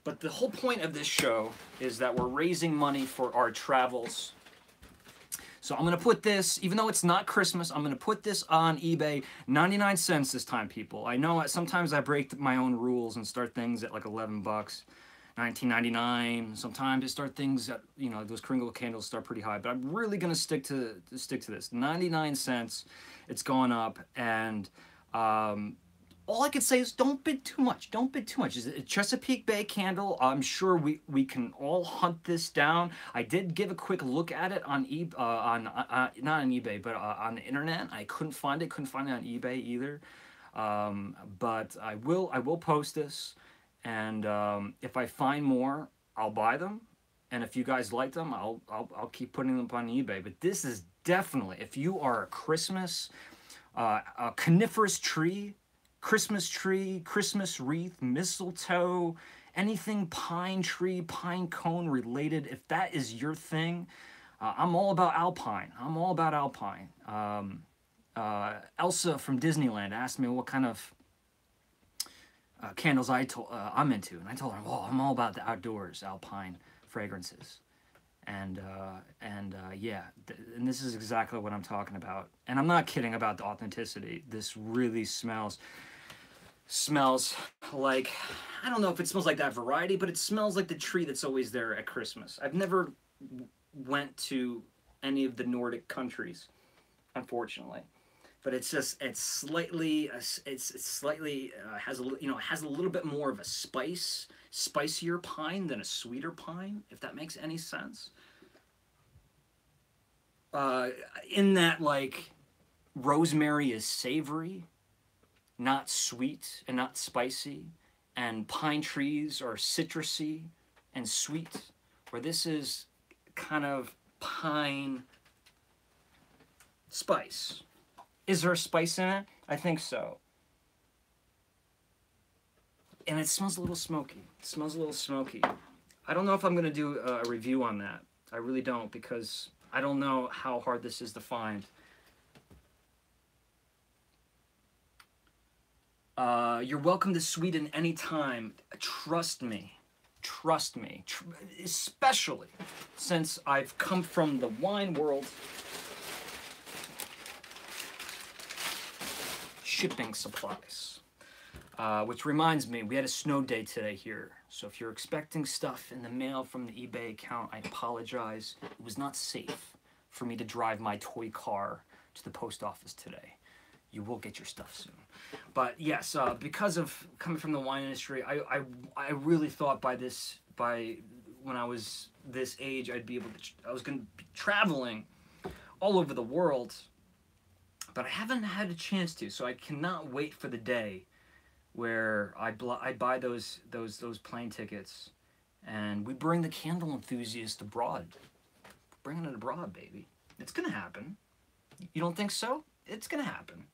But the whole point of this show is that we're raising money for our travels. So I'm going to put this, even though it's not Christmas, I'm going to put this on eBay, 99 cents this time, people. I know sometimes I break my own rules and start things at like 11 bucks, 19.99. Sometimes I start things at, you know, those Kringle candles start pretty high, but I'm really going to stick to this. 99 cents, it's going up, and all I can say is don't bid too much. Don't bid too much. It's a Chesapeake Bay candle. I'm sure we can all hunt this down. I did give a quick look at it on not on eBay, but on the internet. I couldn't find it. Couldn't find it on eBay either. But I will post this, and if I find more, I'll buy them. And if you guys like them, I'll keep putting them up on eBay. But this is definitely, if you are a Christmas a coniferous tree, Christmas wreath, mistletoe, anything pine tree, pine cone related, if that is your thing, I'm all about alpine. I'm all about alpine. Elsa from Disneyland asked me what kind of candles I'm into, and I told her, well, I'm all about the outdoors, alpine fragrances. And yeah, and this is exactly what I'm talking about. And I'm not kidding about the authenticity. This really smells like, I don't know if it smells like that variety, but it smells like the tree that's always there at Christmas. I've never went to any of the Nordic countries, unfortunately, but it's slightly has a, you know, has a little bit more of a spicier pine than a sweeter pine, if that makes any sense. In that, like, rosemary is savory, not sweet and not spicy, and pine trees are citrusy and sweet, where this is kind of pine spice. Is there a spice in it? I think so. And it smells a little smoky. It smells a little smoky. I don't know if I'm going to do a review on that. I really don't, because I don't know how hard this is to find. You're welcome to Sweden anytime. Trust me. Trust me. Especially since I've come from the wine world. Shipping supplies. Which reminds me, we had a snow day today here. So if you're expecting stuff in the mail from the eBay account, I apologize. It was not safe for me to drive my toy car to the post office today. You will get your stuff soon. But yes, because of coming from the wine industry, I really thought by when I was this age, I was going to be traveling all over the world. But I haven't had a chance to, so I cannot wait for the day where I buy those plane tickets, and we bring the candle enthusiast abroad. Bringing it abroad, baby. It's gonna happen. You don't think so? It's gonna happen.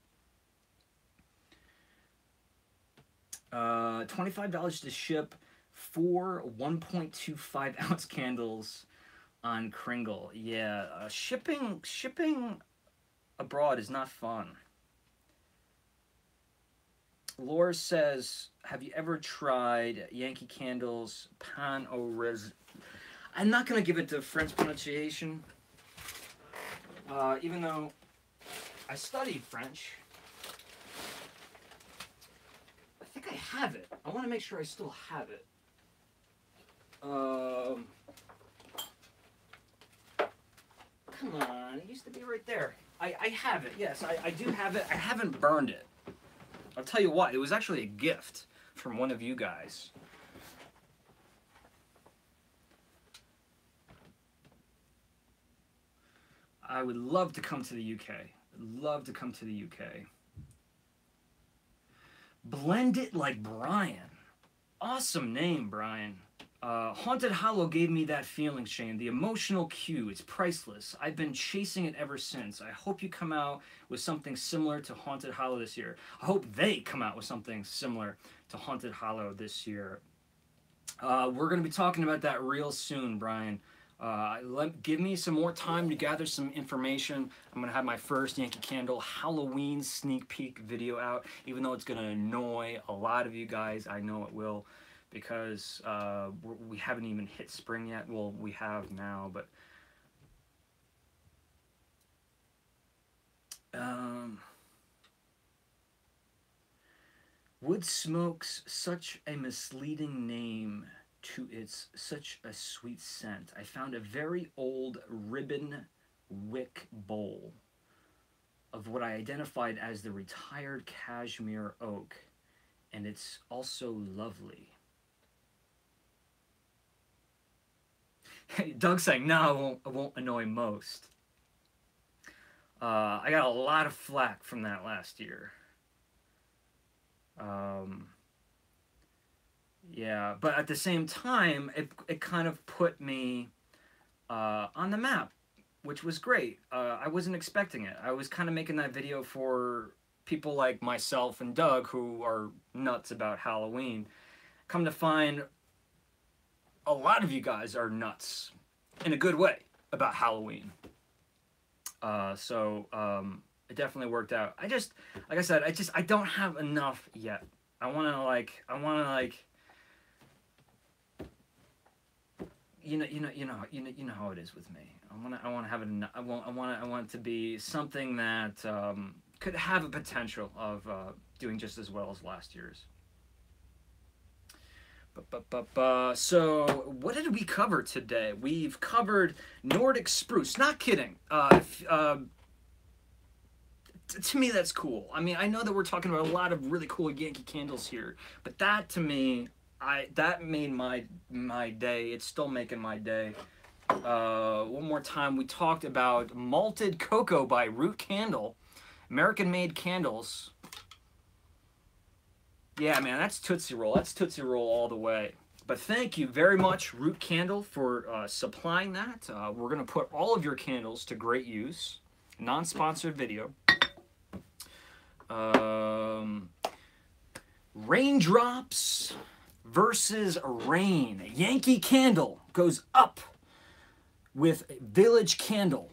$25 to ship 4 1.25 ounce candles on Kringle. Yeah, shipping abroad is not fun. Laura says, have you ever tried Yankee Candle's pan au raisin? I'm not going to give it the French pronunciation, even though I studied French. I think I have it. I want to make sure I still have it. Come on, it used to be right there. I have it, yes, I do have it. I haven't burned it. I'll tell you what, it was actually a gift from one of you guys. I would love to come to the UK. I'd love to come to the UK. Blend It Like Brian. Awesome name, Brian. Haunted Hollow gave me that feeling, Shane. The emotional cue, it's priceless. I've been chasing it ever since. I hope you come out with something similar to Haunted Hollow this year. I hope they come out with something similar to Haunted Hollow this year. We're going to be talking about that real soon, Brian. Give me some more time to gather some information. I'm going to have my first Yankee Candle Halloween sneak peek video out, even though it's going to annoy a lot of you guys. I know it will, because we haven't even hit spring yet. Well, we have now, but Wood Smoke's such a misleading name to its such a sweet scent. I found a very old ribbon wick bowl of what I identified as the retired cashmere oak, and it's also lovely. Doug's saying, no, it won't annoy most. I got a lot of flack from that last year. Yeah, but at the same time, it kind of put me on the map, which was great. I wasn't expecting it. I was kind of making that video for people like myself and Doug, who are nuts about Halloween. Come to find, a lot of you guys are nuts in a good way about Halloween. It definitely worked out. I just, like I said, I don't have enough yet. I want to you know how it is with me. I want to have it. I want it to be something that could have a potential of doing just as well as last year's. So what did we cover today? We've covered Nordic spruce. Not kidding. To me, that's cool. I mean, I know that we're talking about a lot of really cool Yankee candles here, but that to me, that made my day. It's still making my day. One more time, we talked about Malted Cocoa by Root Candle, American-made candles. Yeah, man, that's Tootsie Roll. That's Tootsie Roll all the way. But thank you very much, Root Candle, for supplying that. We're going to put all of your candles to great use. Non-sponsored video. Raindrops versus rain. Yankee Candle goes up with Village Candle.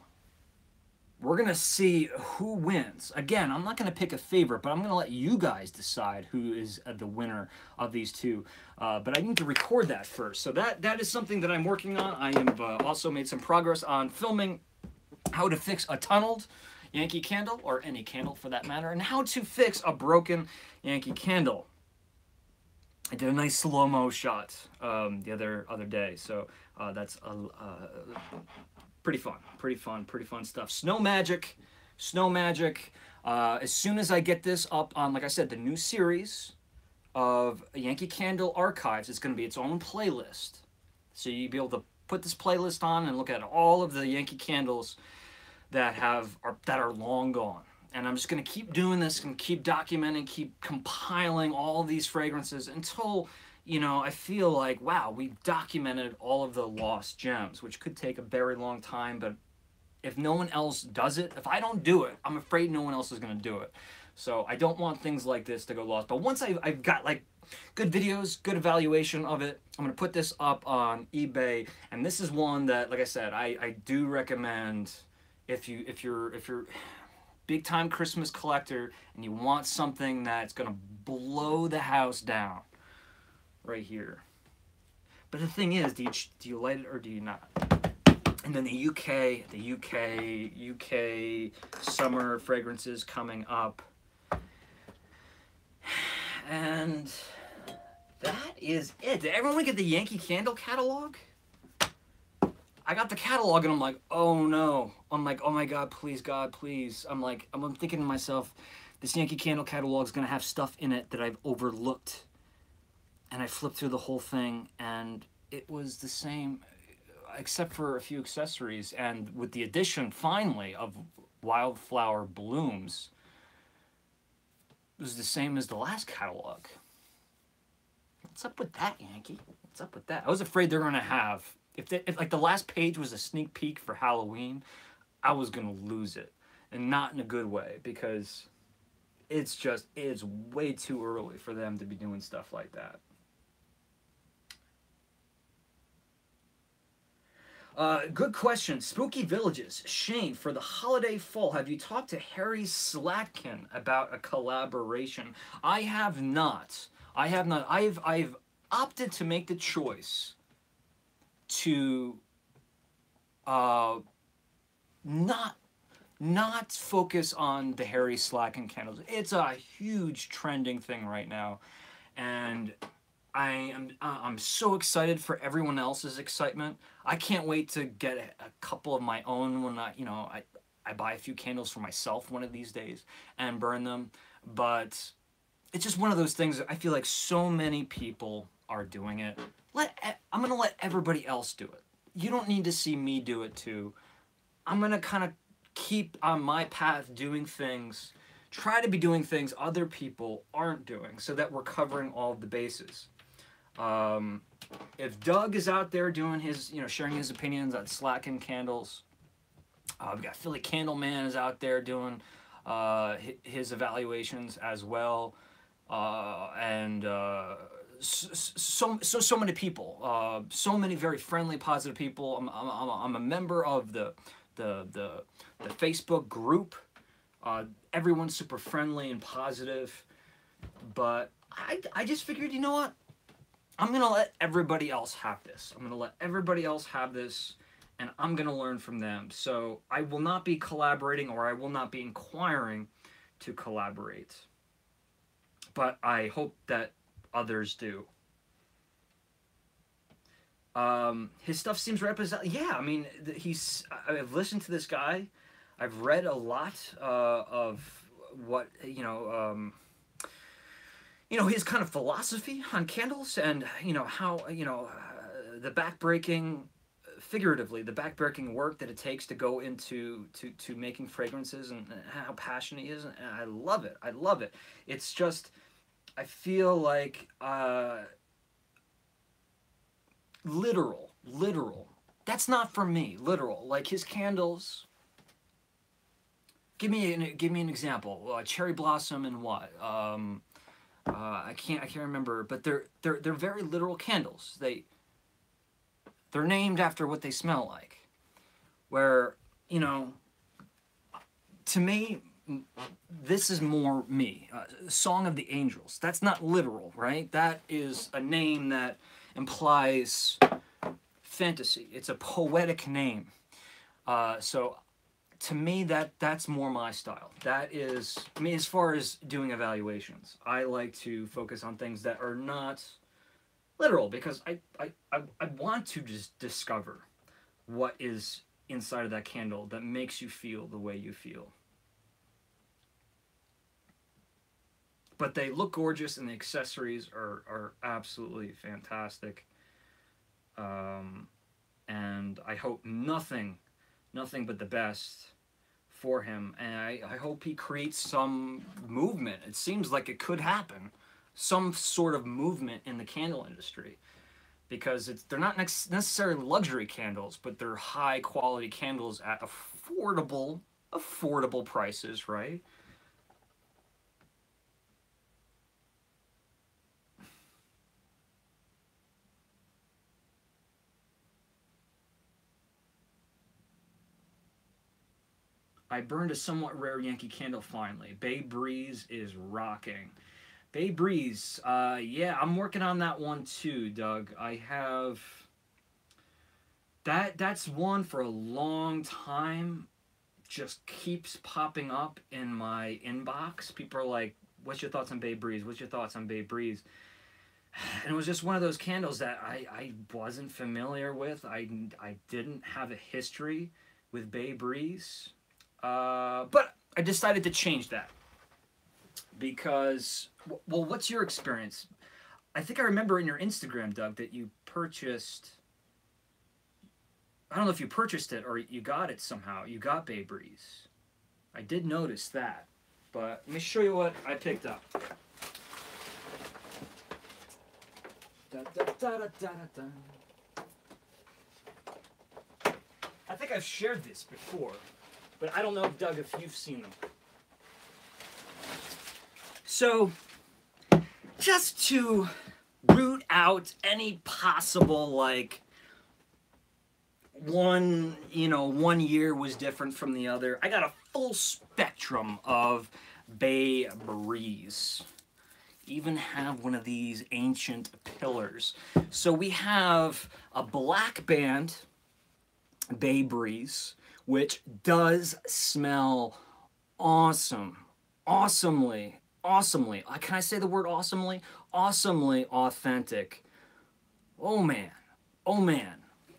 we're going to see who wins. Again, I'm not going to pick a favorite, but I'm going to let you guys decide who is the winner of these two. But I need to record that first. So that is something that I'm working on. I have also made some progress on filming how to fix a tunneled Yankee candle, or any candle for that matter, and how to fix a broken Yankee candle. I did a nice slow-mo shot the other day, so that's pretty fun stuff. Snow Magic. As soon as I get this up on, like I said, the new series of Yankee Candle Archives, it's going to be its own playlist. So you'll be able to put this playlist on and look at all of the Yankee candles that are long gone. And I'm just going to keep doing this and keep documenting, keep compiling all these fragrances until, you know, I feel like, wow, we've documented all of the lost gems, which could take a very long time. But if no one else does it, if I don't do it, I'm afraid no one else is going to do it. So I don't want things like this to go lost. But once I've got like good videos, good evaluation of it, I'm going to put this up on eBay. And this is one that, like I said, I do recommend if you're big time Christmas collector and you want something that's gonna blow the house down. Right here. But the thing is, do you light it or do you not? And then the UK summer fragrances coming up. And that is it. Did everyone get the Yankee Candle catalog? I got the catalog and I'm like, oh no. I'm like, oh my God, please. I'm thinking to myself, this Yankee Candle catalog is gonna have stuff in it that I've overlooked. And I flipped through the whole thing and it was the same, except for a few accessories. And with the addition, finally, of Wildflower Blooms, it was the same as the last catalog. What's up with that, Yankee? What's up with that? I was afraid they're gonna have, if like the last page was a sneak peek for Halloween, I was gonna lose it, and not in a good way, because it's way too early for them to be doing stuff like that. Good question. Spooky Villages. Shane, for the holiday fall, have you talked to Harry Slatkin about a collaboration? I have not. I've opted to make the choice to not focus on the Harry Slatkin candles. It's a huge trending thing right now, and I'm so excited for everyone else's excitement. I can't wait to get a couple of my own when I buy a few candles for myself one of these days and burn them. But it's just one of those things that I feel like so many people are doing it. I'm gonna let everybody else do it. You don't need to see me do it too. I'm gonna kind of keep on my path doing things, try to be doing things other people aren't doing, so that we're covering all of the bases. If Doug is out there doing his, sharing his opinions on Slatkin candles, we've got Philly Candleman is out there doing his evaluations as well, and so many people, so many very friendly, positive people. I'm a member of the Facebook group. Everyone's super friendly and positive, but I just figured, you know what? I'm going to let everybody else have this. I'm going to let everybody else have this, and I'm going to learn from them. So I will not be collaborating, or I will not be inquiring to collaborate. But I hope that others do. His stuff seems represent. Yeah, I mean, I've listened to this guy. I've read a lot of what, his kind of philosophy on candles, and how the backbreaking, figuratively, the backbreaking work that it takes to go into to making fragrances, and how passionate he is, and I love it. I love it. It's just, I feel like literal. That's not for me. Literal, like his candles. Give me an example. Cherry Blossom and what? I can't remember, but they're very literal candles. They're named after what they smell like. Where, to me, this is more me. Song of the Angels. That's not literal, right? That is a name that implies fantasy. It's a poetic name. So to me, that's more my style. That is, I mean, as far as doing evaluations, I like to focus on things that are not literal, because I want to just discover what is inside of that candle that makes you feel the way you feel. But they look gorgeous, and the accessories are absolutely fantastic. And I hope nothing but the best for him. And I hope he creates some movement. It seems like it could happen. Some sort of movement in the candle industry. Because they're not necessarily luxury candles, but they're high quality candles at affordable prices, right? I burned a somewhat rare Yankee candle finally. Bay Breeze is rocking. Bay Breeze, yeah, I'm working on that one too, Doug. I have... That's one for a long time. Just keeps popping up in my inbox. People are like, what's your thoughts on Bay Breeze? What's your thoughts on Bay Breeze? And it was just one of those candles that I wasn't familiar with. I didn't have a history with Bay Breeze. But I decided to change that. Because, well, what's your experience? I think I remember in your Instagram, Doug, that you purchased... I don't know if you purchased it or you got it somehow. You got Bay Breeze. I did notice that. But let me show you what I picked up. I think I've shared this before, but I don't know, Doug, if you've seen them. So, just to root out any possible, like, one year was different from the other, I got a full spectrum of Bay Breeze. Even have one of these ancient pillars. So we have a black band Bay Breeze, which does smell awesome. Awesomely. Can I say the word awesomely? Awesomely authentic. Oh man.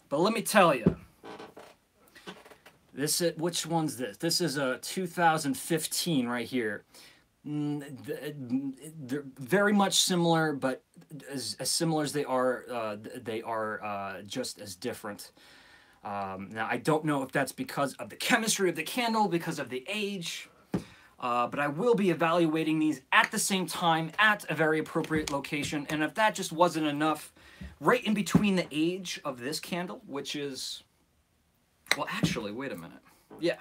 But let me tell you, which one's this? This is a 2015 right here. They're very much similar, but as similar as they are just as different. Now, I don't know if that's because of the chemistry of the candle, because of the age, but I will be evaluating these at the same time at a very appropriate location. And if that just wasn't enough, right in between the age of this candle, which is, well, actually, wait a minute. Yeah,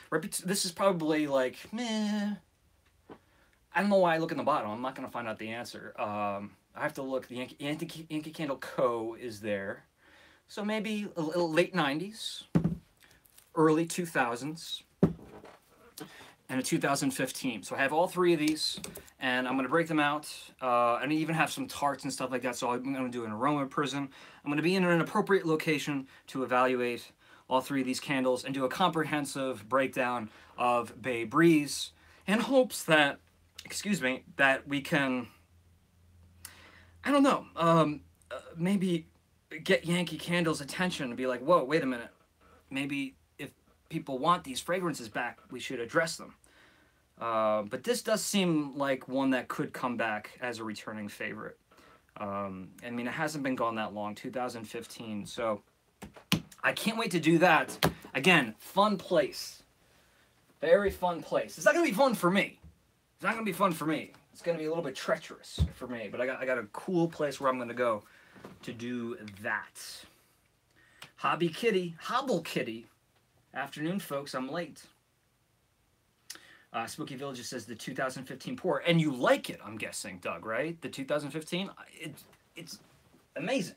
this is probably like, meh. I don't know why I look in the bottom. I'm not going to find out the answer. I have to look. The Yankee Candle Co. is there. So maybe a little late 90s, early 2000s, and a 2015. So I have all three of these, and I'm going to break them out. And I even have some tarts and stuff like that, so I'm going to do an aroma prism. I'm going to be in an appropriate location to evaluate all three of these candles and do a comprehensive breakdown of Bay Breeze in hopes that, that we can, I don't know, maybe get Yankee Candle's attention and be like, whoa, wait a minute. Maybe if people want these fragrances back, we should address them. But this does seem like one that could come back as a returning favorite. I mean, it hasn't been gone that long, 2015, so I can't wait to do that. Again, fun place. Very fun place. It's not going to be fun for me. It's not going to be fun for me. It's going to be a little bit treacherous for me, but I got a cool place where I'm going to go to do that. Hobby Kitty, Hobble Kitty. Afternoon, folks, I'm late. Spooky Village just says the 2015 pour. And you like it, I'm guessing, Doug, right? The 2015? It's amazing.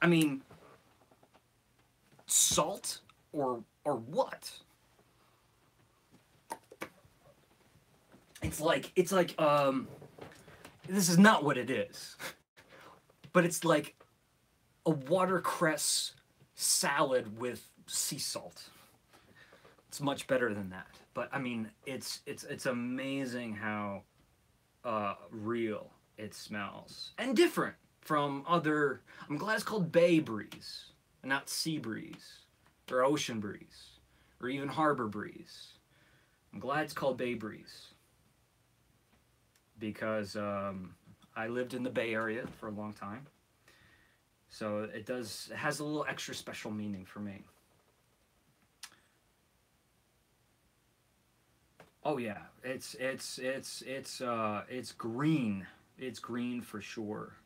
I mean, salt or what? it's like this is not what it is, but it's like a watercress salad with sea salt. It's much better than that. But I mean, it's amazing how real it smells and different from other. I'm glad it's called Bay Breeze and not Sea Breeze or Ocean Breeze or even Harbor Breeze. I'm glad it's called Bay Breeze because I lived in the Bay Area for a long time, so it has a little extra special meaning for me. Oh yeah, it's green. It's green for sure.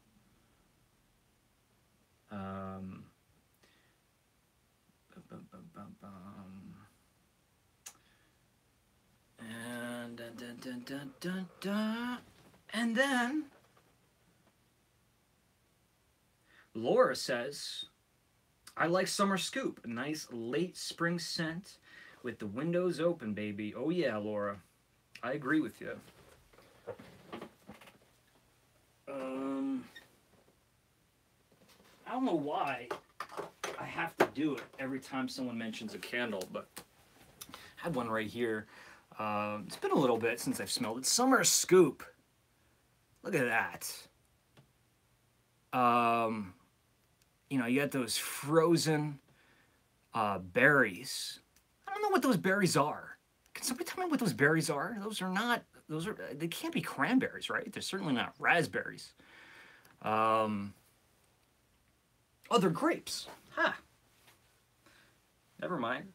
And and then Laura says, I like Summer Scoop, a nice late spring scent with the windows open, baby. Oh yeah, Laura, I agree with you. I don't know why I have to do it every time someone mentions a candle, but I had one right here. It's been a little bit since I've smelled it. Summer Scoop. Look at that. You know, you got those frozen berries. I don't know what those berries are. Can somebody tell me what those berries are? They can't be cranberries, right? They're certainly not raspberries. Oh, they're grapes. Huh. Never mind.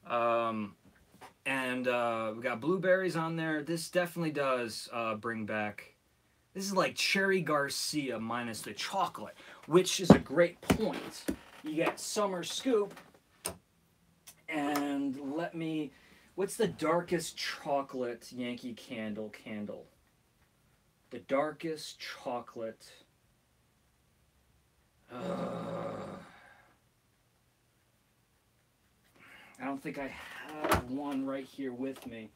And we got blueberries on there. This definitely does bring back. This is like Cherry Garcia minus the chocolate, which is a great point. You get Summer Scoop, and what's the darkest chocolate Yankee candle? The darkest chocolate. I don't think I have one right here with me.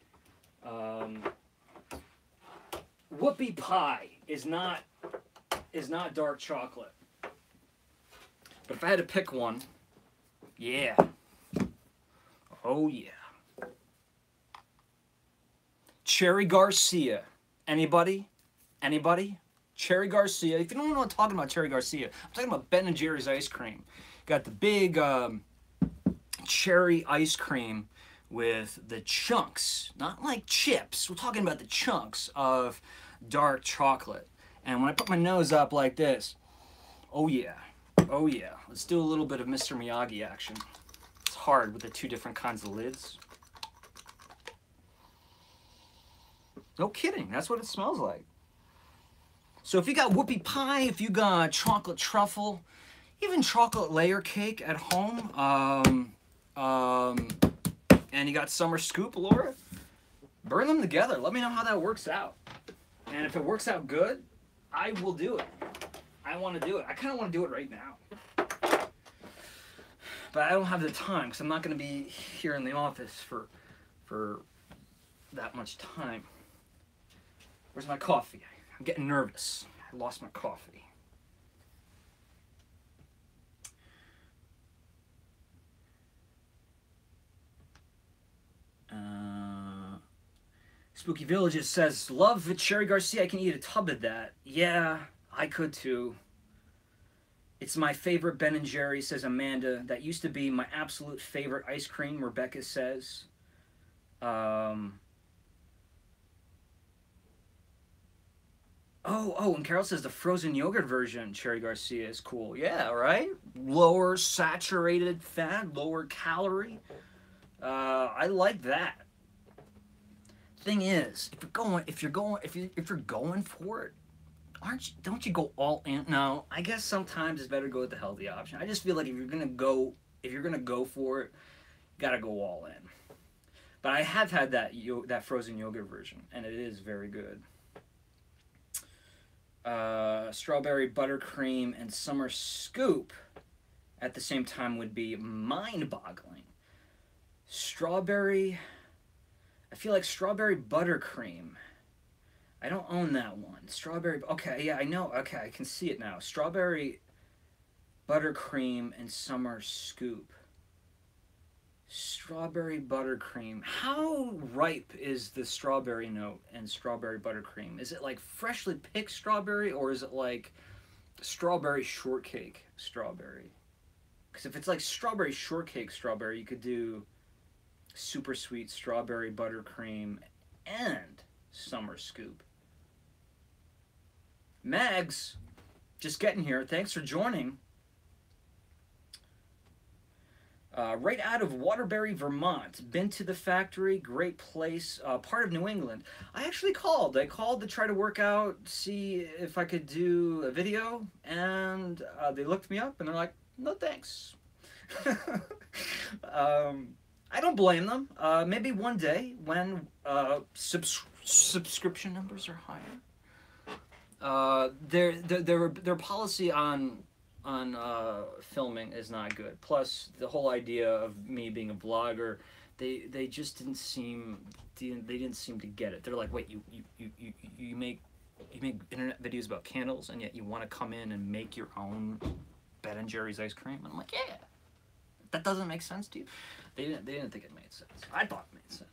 Whoopie pie is not dark chocolate. But if I had to pick one, yeah. Oh yeah. Cherry Garcia. Anybody? Anybody? Cherry Garcia. If you don't know what I'm talking about, Cherry Garcia, I'm talking about Ben & Jerry's ice cream. Got the big cherry ice cream with the chunks, not like chips. We're talking about the chunks of dark chocolate. And when I put my nose up like this, oh yeah, oh yeah. Let's do a little bit of Mr. Miyagi action. It's hard with the two different kinds of lids. No kidding, that's what it smells like. So if you got whoopie pie, if you got chocolate truffle, even chocolate layer cake at home, and you got Summer Scoop, Laura, burn them together. Let me know how that works out. And if it works out good, I will do it. I want to do it. I kind of want to do it right now. But I don't have the time because I'm not going to be here in the office for that much time. Where's my coffee? I'm getting nervous. I lost my coffee. Spooky Villages says, love the Cherry Garcia. I can eat a tub of that. Yeah, I could too. It's my favorite Ben & Jerry, says Amanda. That used to be my absolute favorite ice cream, Rebecca says. Oh, and Carol says the frozen yogurt version, Cherry Garcia, is cool. Yeah, right? Lower saturated fat, lower calorie. I like that. Thing is, if you're going for it, don't you go all in? No, I guess sometimes it's better to go with the healthy option. I just feel like if you're gonna go for it, you gotta go all in. But I have had that frozen yogurt version, and it is very good. Strawberry buttercream and Summer Scoop at the same time would be mind-boggling. I feel like strawberry buttercream I don't own that one. Strawberry. Okay, yeah, I know. Okay, I can see it now. Strawberry buttercream and summer scoop. Strawberry buttercream. How ripe is the strawberry note and strawberry buttercream? Is it like freshly picked strawberry, or is it like strawberry shortcake strawberry? Because if it's like strawberry shortcake strawberry, you could do super sweet strawberry buttercream and summer scoop. Mags, just getting here. Thanks for joining. Right out of Waterbury, Vermont. Been to the factory, great place, part of New England. I actually called. I called to try to work out, see if I could do a video, and they looked me up and they're like, no thanks. I don't blame them. Maybe one day when subscription numbers are higher. Their policy on filming is not good. Plus, the whole idea of me being a vlogger, they just didn't seem to get it. They're like, wait, you make internet videos about candles, and yet you want to come in and make your own Ben and Jerry's ice cream? And I'm like, yeah, that doesn't make sense to you. They didn't think it made sense. I thought it made sense.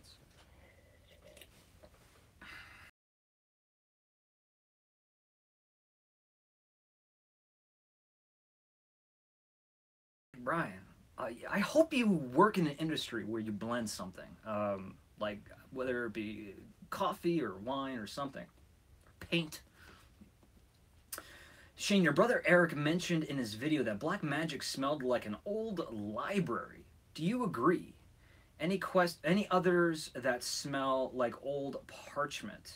Brian, I hope you work in an industry where you blend something, like whether it be coffee or wine or something, paint. Shane, your brother Eric mentioned in his video that black magic smelled like an old library. Do you agree? Any others that smell like old parchment?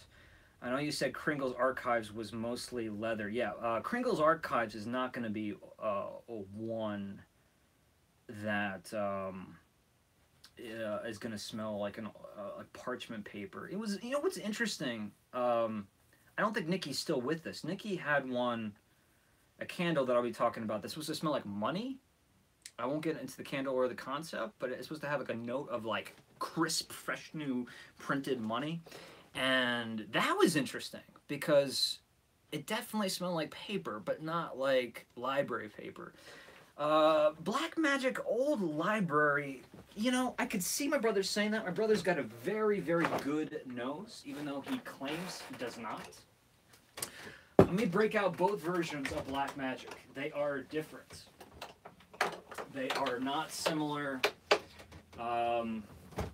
I know you said Kringle's Archives was mostly leather. Yeah, Kringle's Archives is not going to be one that is going to smell like like parchment paper. It was, you know what's interesting? I don't think Nikki's still with us. Nikki had a candle that I'll be talking about. This was to smell like money. I won't get into the candle or the concept, but it's supposed to have like a note of like crisp, fresh, new printed money. And that was interesting because it definitely smelled like paper, but not like library paper. Black Magic Old Library, you know, I could see my brother saying that. My brother's got a very, very good nose, even though he claims he does not. Let me break out both versions of Black Magic. They are different. They are not similar.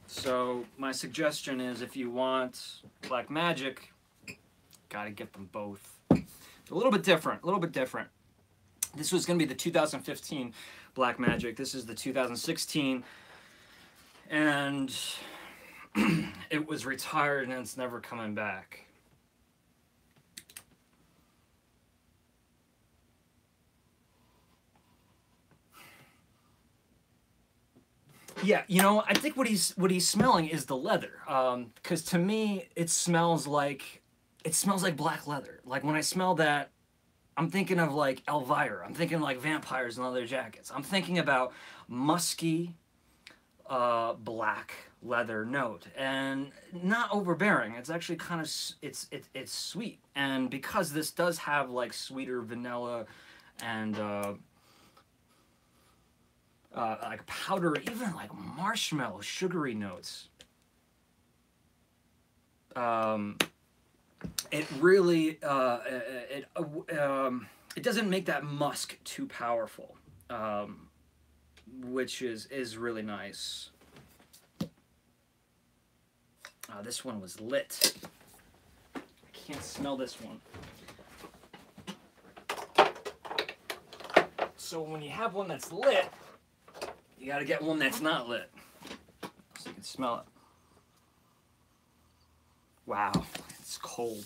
So my suggestion is if you want Black Magic, gotta get them both. A little bit different, a little bit different. This was going to be the 2015 Black Magic. This is the 2016. And it was retired and it's never coming back. Yeah, you know, I think what he's smelling is the leather. Because to me, it smells like black leather. Like when I smell that, I'm thinking of like Elvira. I'm thinking like vampires in leather jackets. I'm thinking about musky, black leather note, and not overbearing. It's actually kind of it's sweet, and because this does have like sweeter vanilla and like powder, even like marshmallow, sugary notes. It really it doesn't make that musk too powerful, which is really nice. This one was lit. I can't smell this one. So when you have one that's lit, you gotta get one that's not lit, so you can smell it. Wow, it's cold.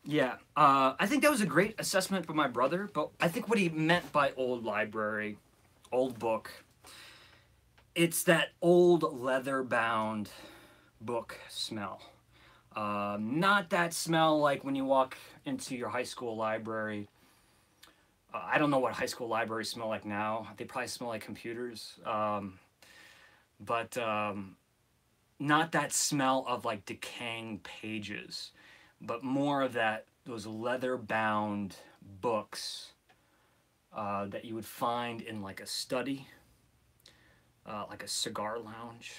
Yeah, I think that was a great assessment by my brother, but I think what he meant by old library, old book, it's that old leather-bound book smell. Not that smell like when you walk into your high school library. I don't know what high school libraries smell like now. They probably smell like computers. But not that smell of like decaying pages, but more of that, those leather-bound books that you would find in like a study, like a cigar lounge.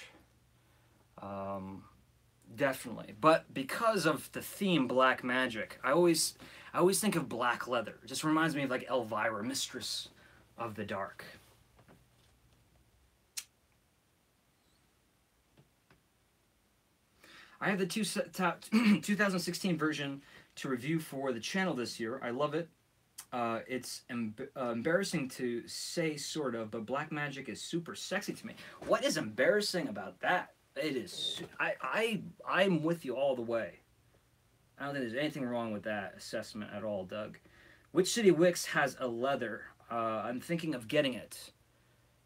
Definitely. But because of the theme black magic, I always think of black leather. It just reminds me of like Elvira, Mistress of the Dark. I have the 2016 version to review for the channel this year. I love it. It's embarrassing to say, sort of, but black magic is super sexy to me. What is embarrassing about that? It is. I'm with you all the way. I don't think there's anything wrong with that assessment at all, Doug. Which City Wicks has a leather? I'm thinking of getting it.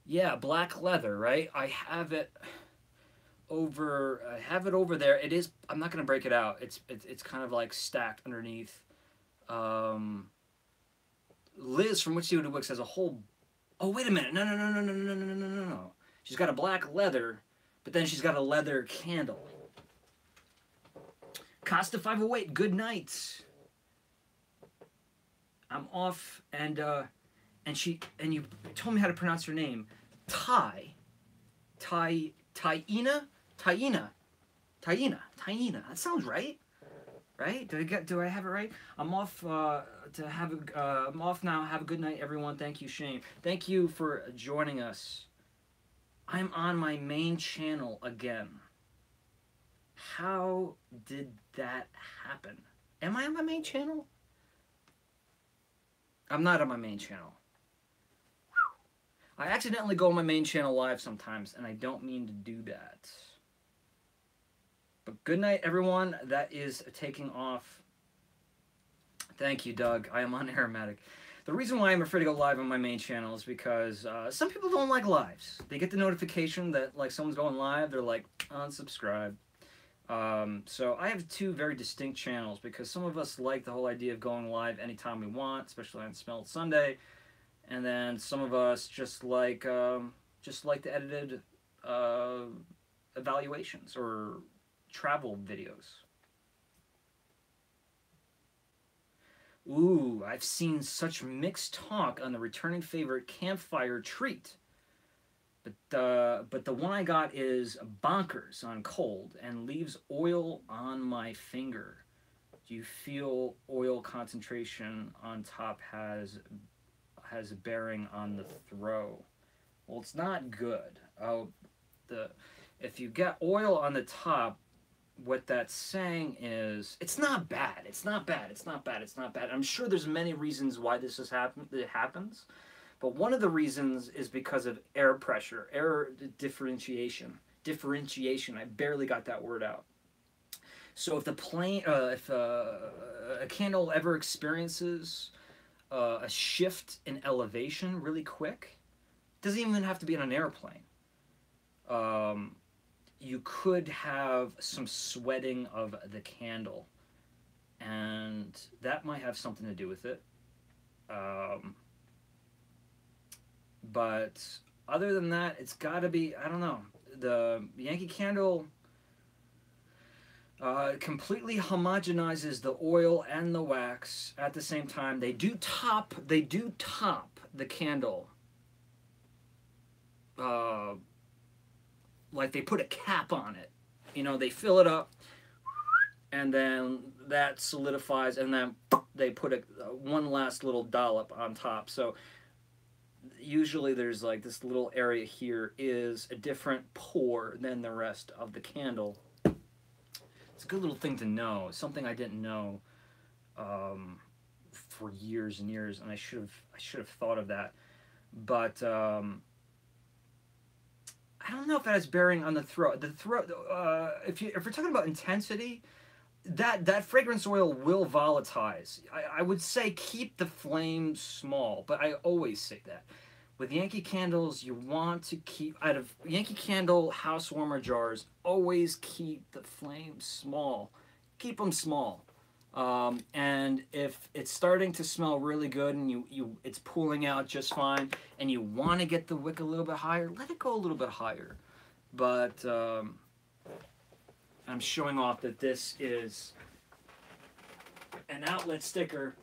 Yeah, black leather, right? I have it over. I have it over there. It is. I'm not gonna break it out. It's kind of like stacked underneath. Liz from Which City Wicks has a whole. Oh wait a minute! No. She's got a black leather. But then she's got a leather candle. Costa 508, good night. I'm off, and you told me how to pronounce her name. Taina. That sounds right. Right? Do I have it right? I'm off I'm off now. Have a good night, everyone. Thank you, Shane. Thank you for joining us. I'm on my main channel again. How did that happen? Am I on my main channel? I'm not on my main channel. I accidentally go on my main channel live sometimes, and I don't mean to do that. But good night, everyone. That is taking off. Thank you, Doug. I am unaromatic. The reason why I'm afraid to go live on my main channel is because some people don't like lives. They get the notification that like someone's going live, they're like, unsubscribe. So I have two very distinct channels because some of us like the whole idea of going live anytime we want, especially on Smelled Sunday, and then some of us just like the edited evaluations or travel videos. Ooh, I've seen such mixed talk on the returning favorite campfire treat. But the one I got is bonkers on cold and leaves oil on my finger. Do you feel oil concentration on top has a bearing on the throw? Well, it's not good. If you get oil on the top, what that's saying is it's not bad. It's not bad. It's not bad. It's not bad. I'm sure there's many reasons why this happens, but one of the reasons is because of air pressure, air differentiation. Differentiation. I barely got that word out. So if a candle ever experiences a shift in elevation really quick, it doesn't even have to be on an airplane. You could have some sweating of the candle, and that might have something to do with it. But other than that, it's got to be, I don't know, the Yankee Candle completely homogenizes the oil and the wax at the same time. They do top the candle. Like they put a cap on it. You know, they fill it up, and then that solidifies, and then they put one last little dollop on top. So usually there's like this little area here is a different pour than the rest of the candle. It's a good little thing to know. Something I didn't know for years and years, and I should have thought of that. But I don't know if that has bearing on the throat. The throat, if we're talking about intensity, that fragrance oil will volatilize. I would say keep the flame small, but I always say that. With Yankee candles, you want to keep, out of Yankee Candle house warmer jars, always keep the flame small. Keep them small. And if it's starting to smell really good and it's pooling out just fine, and you want to get the wick a little bit higher, let it go a little bit higher. But I'm showing off that this is an outlet sticker.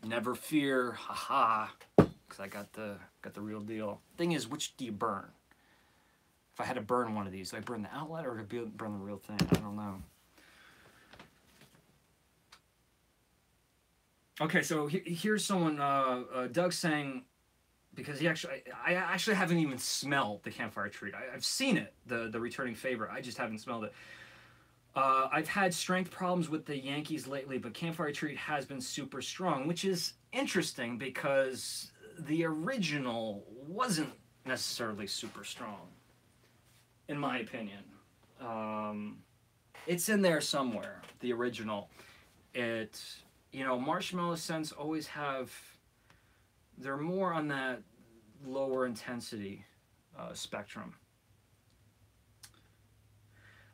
Never fear, haha, because I got the real deal. Thing is, which do you burn? If I had to burn one of these, do I burn the outlet or do I burn the real thing? I don't know. Okay, so here's someone, Doug saying, because I actually haven't even smelled the campfire treat. I've seen it, the returning favorite. I just haven't smelled it. I've had strength problems with the Yankees lately, but campfire treat has been super strong, which is interesting because the original wasn't necessarily super strong, in my opinion. It's in there somewhere, the original. Marshmallow scents always have, they're more on that lower intensity spectrum.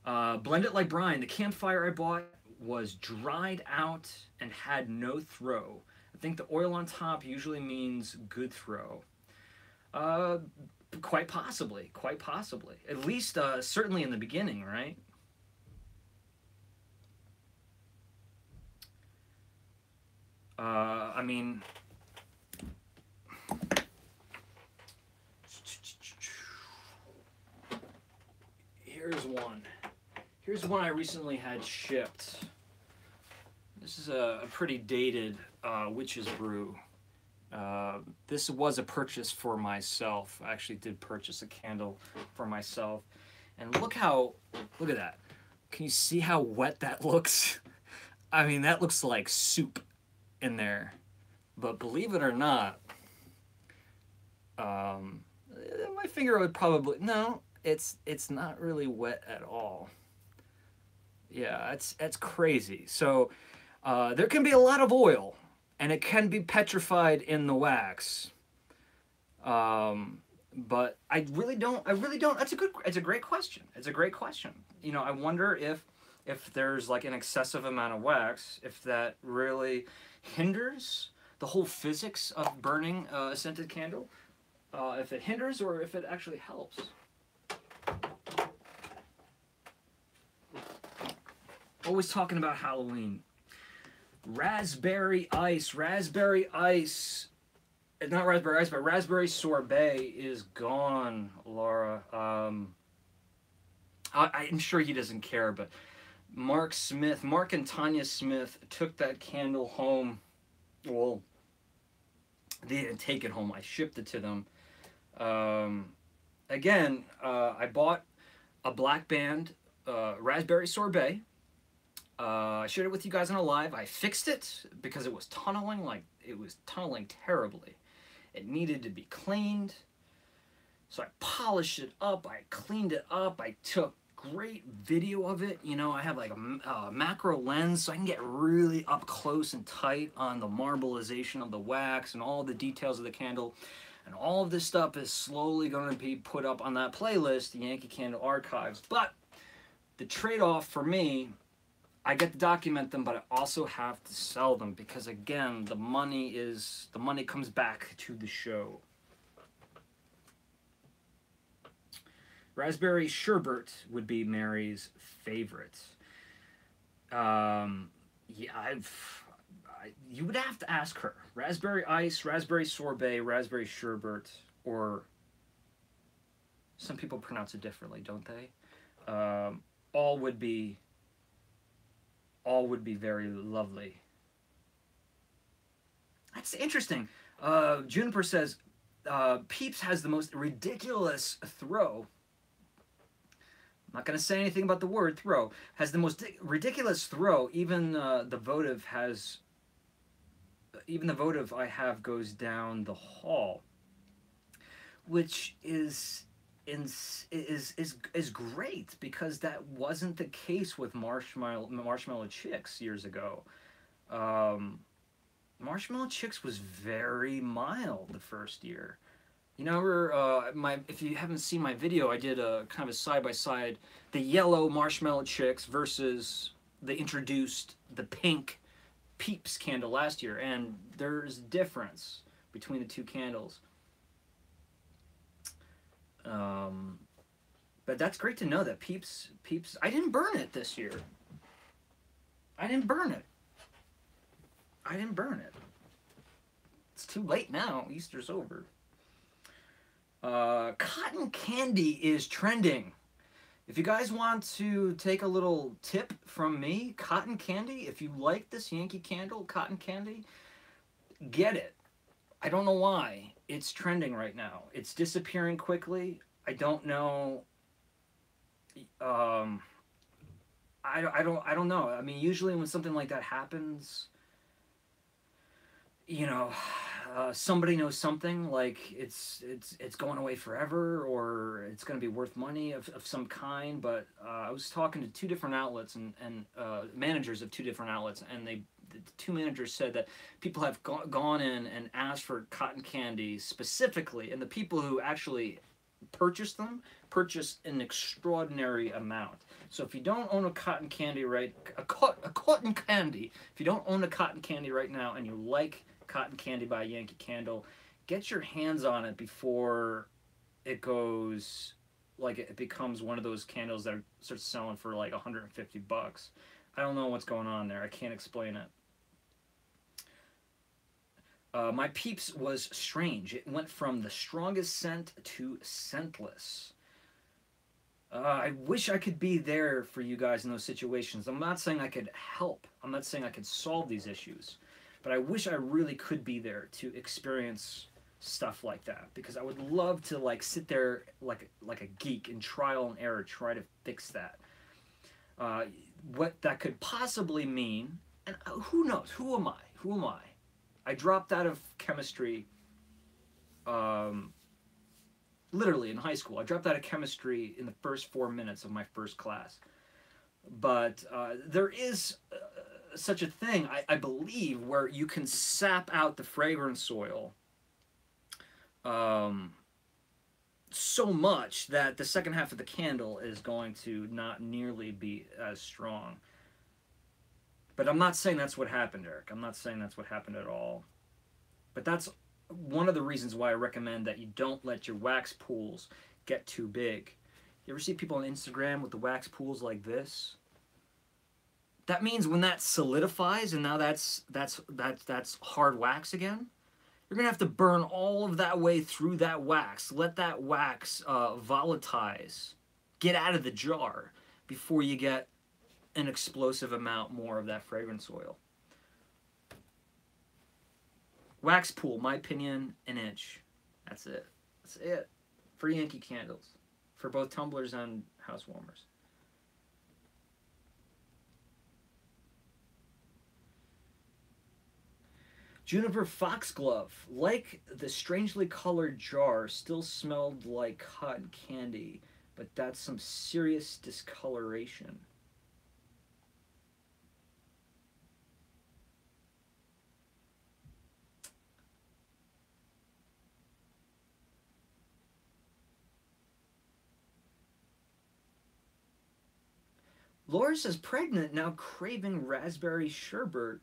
Blend it like brine. The campfire I bought was dried out and had no throw. I think the oil on top usually means good throw. Quite possibly. At least, certainly in the beginning, right? I mean, here's one. Here's one I recently had shipped. This is a pretty dated Witch's Brew. This was a purchase for myself. I actually did purchase a candle for myself. And look at that. Can you see how wet that looks? I mean, that looks like soup in there. But believe it or not, my finger would probably, no, it's not really wet at all. Yeah, it's crazy. So there can be a lot of oil, and it can be petrified in the wax. But I really don't. It's a great question. It's a great question. I wonder if there's like an excessive amount of wax, if that really hinders the whole physics of burning a scented candle. If it hinders or if it actually helps. Always talking about Halloween. Raspberry ice. Raspberry ice. Not raspberry ice, but raspberry sorbet is gone, Laura. I'm sure he doesn't care, but Mark and Tanya Smith took that candle home. Well, they didn't take it home. I shipped it to them. Again, I bought a Black Band raspberry sorbet. I shared it with you guys on a live. I fixed it because it was tunneling, terribly. It needed to be cleaned. So I polished it up, I cleaned it up, I took great video of it. I have like a macro lens, so I can get really up close and tight on the marbleization of the wax and all the details of the candle. And all of this stuff is slowly going to be put up on that playlist, the Yankee Candle Archives. But the trade-off for me, I get to document them, but I also have to sell them because, again, the money comes back to the show. Raspberry sherbet would be Mary's favorite. Yeah, you would have to ask her. Raspberry ice, raspberry sorbet, raspberry sherbet, or some people pronounce it differently, don't they? All would be very lovely. That's interesting. Juniper says, Peeps has the most ridiculous throw. I'm not going to say anything about the word throw. Has the most ridiculous throw. Even the votive I have goes down the hall, which is great because that wasn't the case with Marshmallow Chicks years ago. Marshmallow Chicks was very mild the first year. If you haven't seen my video, I did a kind of a side-by-side, the yellow Marshmallow Chicks versus the pink Peeps candle last year, and there's difference between the two candles. But that's great to know that Peeps, I didn't burn it this year. I didn't burn it. I didn't burn it. It's too late now. Easter's over. Cotton candy is trending. If you guys want to take a little tip from me, cotton candy, if you like this Yankee Candle, cotton candy, get it. I don't know why. It's trending right now. It's disappearing quickly. I don't know. I don't know. I mean, usually when something like that happens, you know, somebody knows something, like it's going away forever, or it's going to be worth money of some kind. But I was talking to two different outlets and managers of two different outlets, and the two managers said that people have gone in and asked for cotton candy specifically, and the people who actually purchased them purchased an extraordinary amount. So if you don't own a cotton candy if you don't own a cotton candy right now and you like cotton candy by Yankee Candle, get your hands on it before it goes, like, it becomes one of those candles that starts selling for like $150. I don't know what's going on there. I can't explain it. My Peeps was strange. It went from the strongest scent to scentless. I wish I could be there for you guys in those situations. I'm not saying I could help. I'm not saying I could solve these issues. But I wish I really could be there to experience stuff like that. Because I would love to, like, sit there like a geek and trial and error, try to fix that. What that could possibly mean, and who knows? Who am I? Who am I? I dropped out of chemistry, literally in high school. I dropped out of chemistry in the first 4 minutes of my first class. But there is such a thing, I believe, where you can sap out the fragrance oil so much that the second half of the candle is going to not nearly be as strong. But I'm not saying that's what happened, Eric. I'm not saying that's what happened at all. But that's one of the reasons why I recommend that you don't let your wax pools get too big. You ever see people on Instagram with the wax pools like this? That means when that solidifies and now that's hard wax again, you're gonna have to burn all of that way through that wax. Let that wax volatilize, get out of the jar before you get an explosive amount more of that fragrance oil. Wax pool, my opinion, an inch. That's it. That's it. For Yankee Candles. For both tumblers and house warmers. Juniper Foxglove. Like the strangely colored jar, still smelled like cotton candy, but that's some serious discoloration. Laura says, pregnant, now craving raspberry sherbet.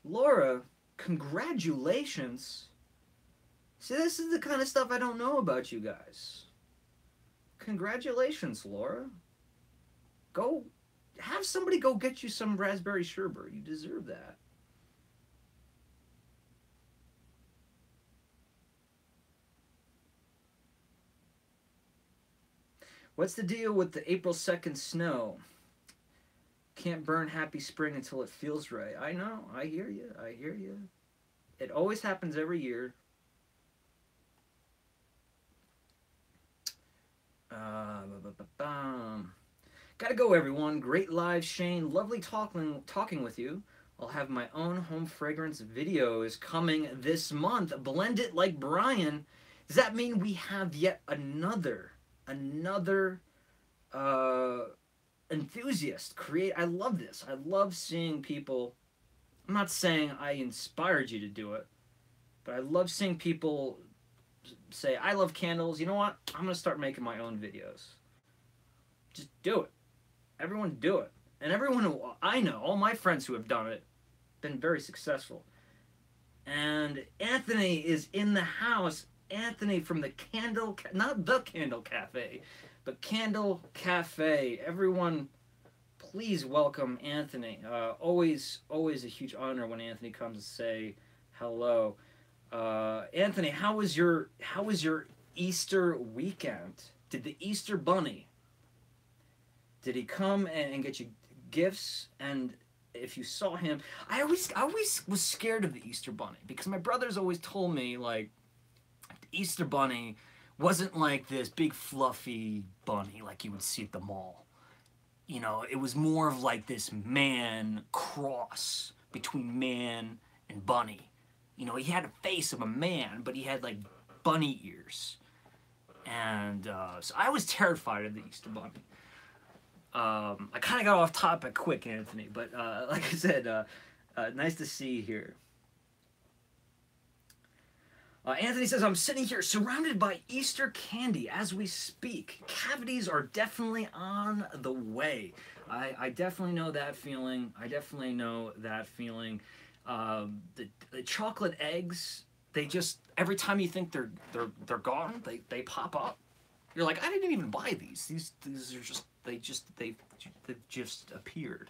Laura, congratulations. See, this is the kind of stuff I don't know about you guys. Congratulations, Laura. Go, have somebody go get you some raspberry sherbet. You deserve that. What's the deal with the April 2nd snow? Can't burn Happy Spring until it feels right. I know. I hear you. I hear you. It always happens every year. Gotta go, everyone. Great live, Shane. Lovely talking with you. I'll have my own home fragrance videos coming this month. Blend it like Brian. Does that mean we have yet another enthusiast create? I love this. I love seeing people. I'm not saying I inspired you to do it, but I love seeing people say, I love candles. You know what? I'm going to start making my own videos. Just do it. Everyone do it. And everyone who I know, all my friends who have done it, been very successful. And Anthony is in the house. Anthony from the Candle, not the Candle Cafe, But Candle Cafe, everyone, please welcome Anthony. Always a huge honor when Anthony comes to say hello. Anthony, how was your Easter weekend? Did the Easter Bunny, did he come and get you gifts? And if you saw him, I always was scared of the Easter Bunny because my brothers always told me like the Easter Bunny wasn't like this big fluffy bunny like you would see at the mall. You know, it was more of like this man cross between man and bunny. You know, he had a face of a man, but he had like bunny ears. And so I was terrified of the Easter Bunny. I kind of got off topic quick, Anthony, but like I said, nice to see you here. Anthony says, I'm sitting here surrounded by Easter candy as we speak. Cavities are definitely on the way. I definitely know that feeling. The chocolate eggs, they just, every time you think they're gone, they pop up. You're like, I didn't even buy these. These are just, they've just appeared.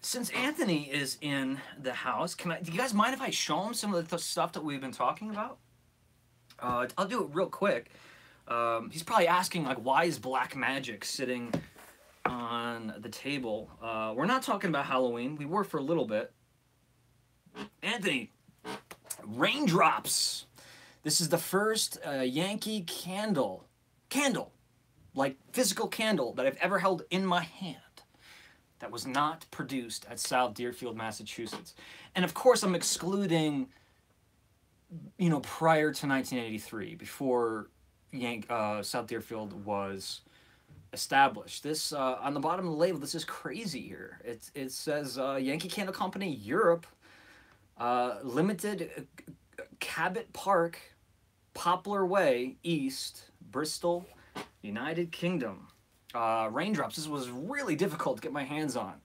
Since Anthony is in the house, do you guys mind if I show him some of the stuff that we've been talking about? I'll do it real quick. He's probably asking, like, why is black magic sitting on the table? We're not talking about Halloween. We were for a little bit. Anthony, raindrops. This is the first Yankee candle, like physical candle that I've ever held in my hand that was not produced at South Deerfield, Massachusetts. And of course I'm excluding, you know, prior to 1983, before South Deerfield was established. This, on the bottom of the label, this is crazy here. It says Yankee Candle Company, Europe, Limited, Cabot Park, Poplar Way, East, Bristol, United Kingdom. Raindrops. This was really difficult to get my hands on,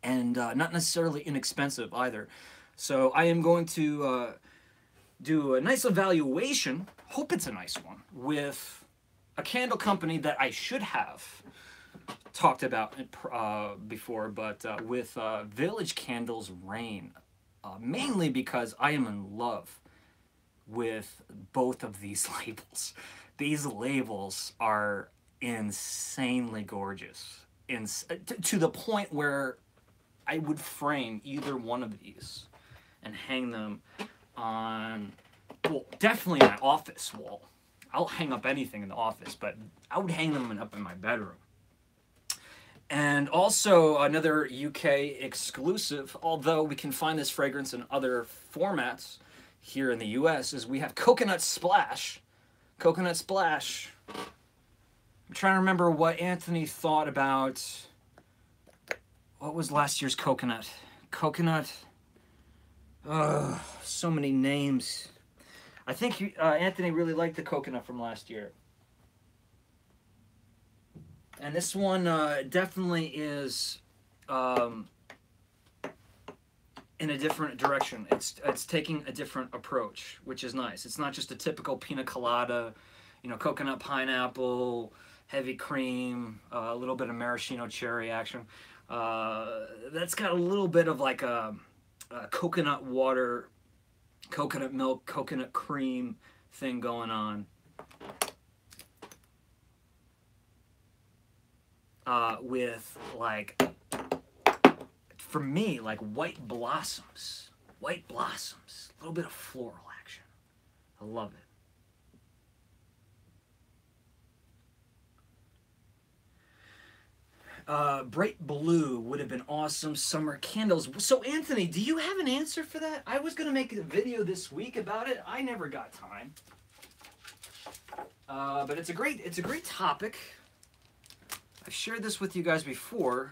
and not necessarily inexpensive either. So I am going to do a nice evaluation, hope it's a nice one, with a candle company that I should have talked about before, but with Village Candles Rain, mainly because I am in love with both of these labels. These labels are insanely gorgeous, to the point where I would frame either one of these and hang them on, well, definitely my office wall. I'll hang up anything in the office, but I would hang them up in my bedroom. And also another UK exclusive, although we can find this fragrance in other formats here in the US, is we have Coconut Splash. Coconut Splash. I'm trying to remember what Anthony thought about, what was last year's coconut? Coconut, so many names. I think Anthony really liked the coconut from last year. And this one definitely is in a different direction. It's taking a different approach, which is nice. It's not just a typical pina colada, you know, coconut pineapple, heavy cream, a little bit of maraschino cherry action. That's got a little bit of like a coconut water, coconut milk, coconut cream thing going on. With like, for me, like white blossoms, a little bit of floral action. I love it. Bright blue would have been awesome. Summer candles. So Anthony, do you have an answer for that? I was gonna make a video this week about it. I never got time. But it's a great topic. I've shared this with you guys before.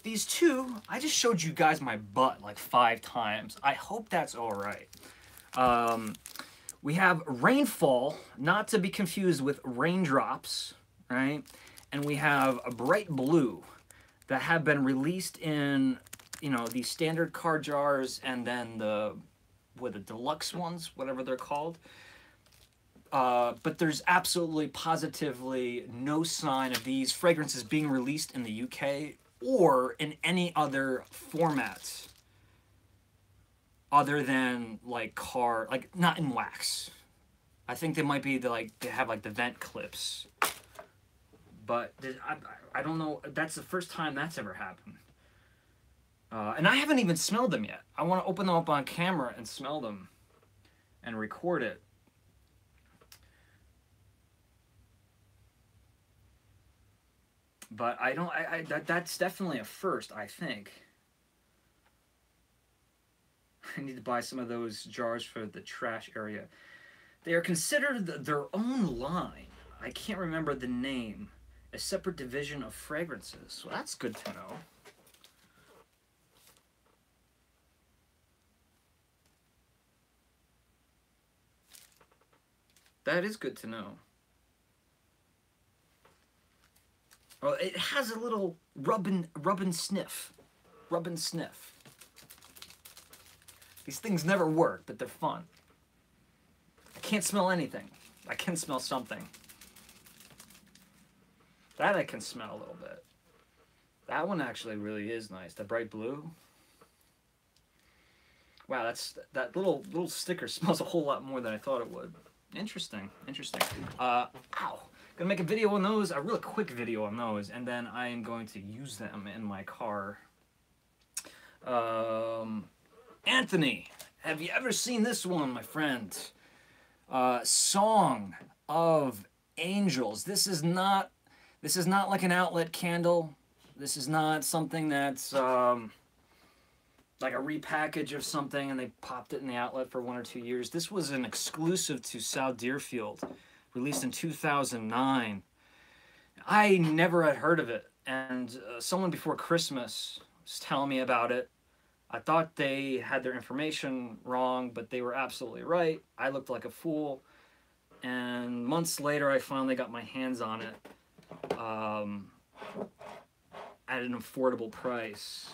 These two, I just showed you guys my butt like 5 times. I hope that's all right. We have Rainfall, not to be confused with Raindrops, right? And we have a Bright Blue that have been released in, you know, these standard car jars, and then the deluxe ones, whatever they're called. But there's absolutely, positively no sign of these fragrances being released in the UK or in any other formats other than like not in wax. I think they might be they have like the vent clips, but I don't know. That's the first time that's ever happened. And I haven't even smelled them yet. I want to open them up on camera and smell them and record it. But I don't, that's definitely a first, I think. I need to buy some of those jars for the trash area. They are considered their own line. I can't remember the name. A separate division of fragrances. Well, that's good to know. That is good to know. Oh, it has a little rub and sniff. Rub and sniff. These things never work, but they're fun. I can't smell anything. I can smell something. That I can smell a little bit. That one actually really is nice. The bright blue. Wow, that little sticker smells a whole lot more than I thought it would. Interesting, interesting. Ow. Gonna make a video on those, a real quick video on those, and then I am going to use them in my car. Anthony, have you ever seen this one, my friend? Song of Angels. This is not like an outlet candle. This is not something that's like a repackage of something and they popped it in the outlet for 1 or 2 years. This was an exclusive to Sal Deerfield, released in 2009. I never had heard of it, and someone before Christmas was telling me about it. I thought they had their information wrong, but they were absolutely right. I looked like a fool, and months later I finally got my hands on it at an affordable price.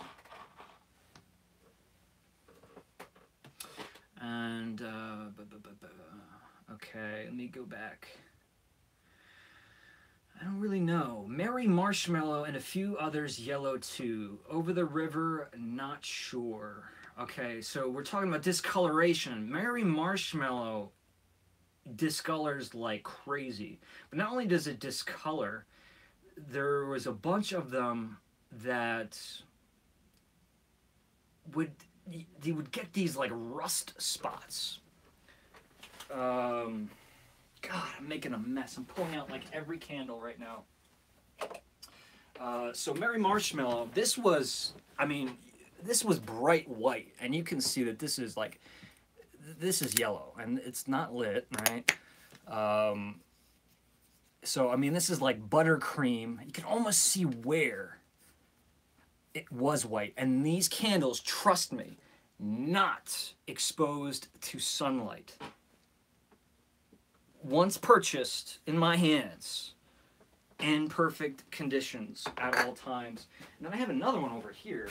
And, okay, let me go back. I don't really know. Mary Marshmallow and a few others yellow too. Over the river, not sure. Okay, so we're talking about discoloration. Mary Marshmallow discolors like crazy. But not only does it discolor, there was a bunch of them that they would get these like rust spots. God, I'm making a mess. I'm pulling out like every candle right now. So Mary Marshmallow, this was bright white, and you can see that this is yellow, and it's not lit, right? So I mean, this is like buttercream. You can almost see where it was white, and these candles, trust me, not exposed to sunlight. Once purchased in my hands, in perfect conditions at all times. And then I have another one over here.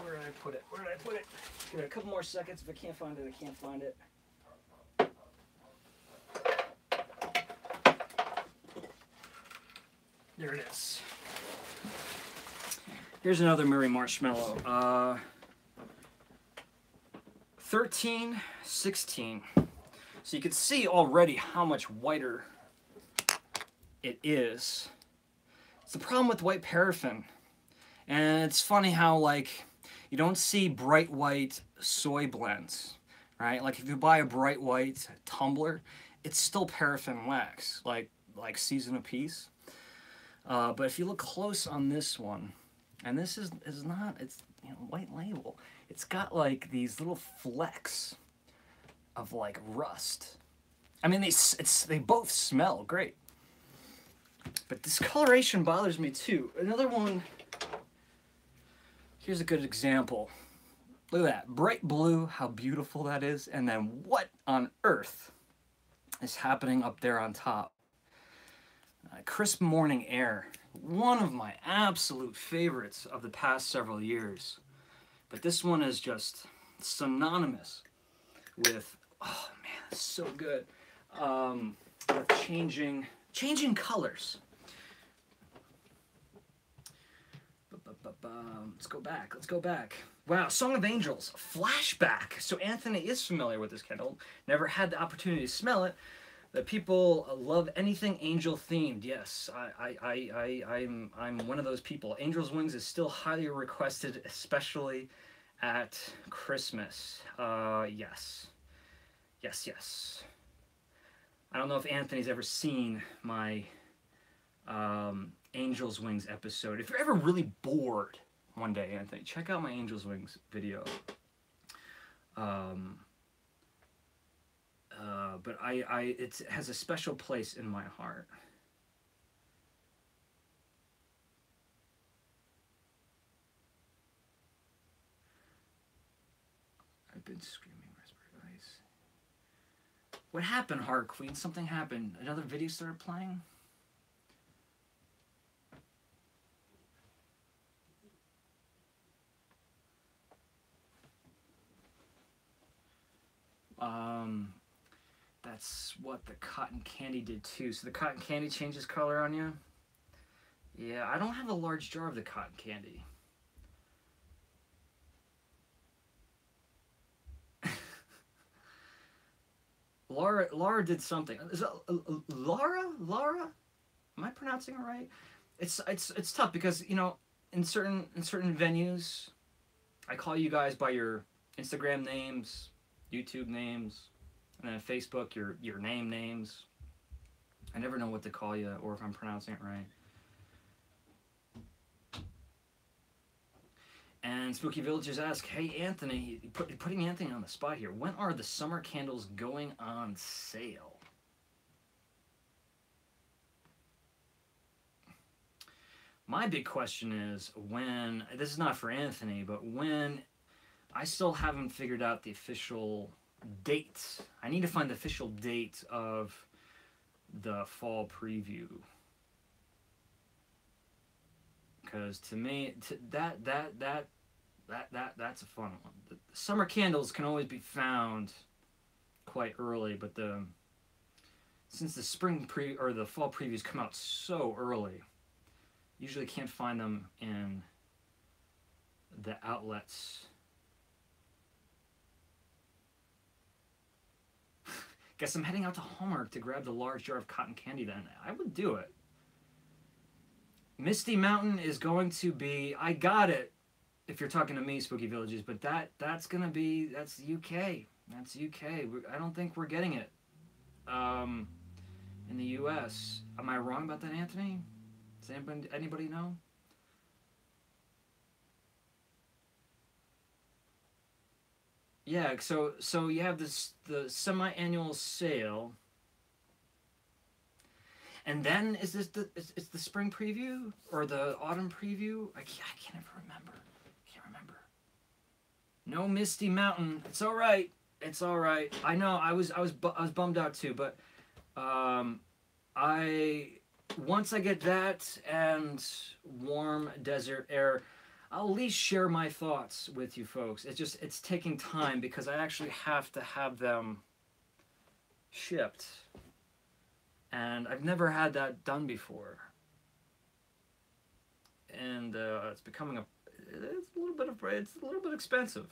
Where did I put it? Where did I put it? Give it a couple more seconds. If I can't find it, I can't find it. There it is. Here's another Mary Marshmallow. 13, 16. So you can see already how much whiter it is. It's the problem with white paraffin. And it's funny how, like, you don't see bright white soy blends, right? Like, if you buy a bright white tumbler, it's still paraffin wax, like Season of Peace. But if you look close on this one, and this is not, it's, you know, white label. It's got like these little flecks of like rust. I mean, they both smell great, but discoloration bothers me too. Another one. Here's a good example. Look at that, bright blue. How beautiful that is. And then what on earth is happening up there on top. Crisp morning air, one of my absolute favorites of the past several years. But this one is just synonymous with, oh man, it's so good. With changing colors. Let's go back. Wow, Song of Angels, flashback. So Anthony is familiar with this candle. Never had the opportunity to smell it. The people love anything angel themed. Yes, I'm one of those people. Angel's Wings is still highly requested, especially at Christmas. Yes. I don't know if Anthony's ever seen my Angel's Wings episode. If you're ever really bored one day, Anthony, check out my Angel's Wings video. But it has a special place in my heart. I've been screaming Raspberry Ice. What happened, Heart Queen? Something happened. Another video started playing? That's what the cotton candy did too. So the cotton candy changes color on you? Yeah, I don't have a large jar of the cotton candy. Laura did something. Is it Laura? Am I pronouncing it right? It's tough because, you know, in certain venues, I call you guys by your Instagram names, YouTube names, and then Facebook, your names. I never know what to call you or if I'm pronouncing it right. And Spooky Villagers ask, hey Anthony, putting Anthony on the spot here, when are the summer candles going on sale? My big question is when, this is not for Anthony, but when, I still haven't figured out the official date. I need to find the official date of the fall preview. Because to me, that's a fun one. The summer candles can always be found quite early, but since the spring or the fall previews come out so early, usually can't find them in the outlets. Guess I'm heading out to Hallmark to grab the large jar of cotton candy then. I would do it. Misty Mountain is going to be, I got it, if you're talking to me, Spooky Villages, but that's going to be, that's UK. That's UK. I don't think we're getting it in the US. Am I wrong about that, Anthony? Does anybody know? Yeah, so you have the semi-annual sale, and then is this it's the spring preview or the autumn preview? I can't ever remember. No Misty Mountain. It's all right. It's all right. I know. I was bummed out too, but once I get that and warm desert air, I'll at least share my thoughts with you folks. It's taking time because I actually have to have them shipped. And I've never had that done before. And it's becoming it's a little bit expensive.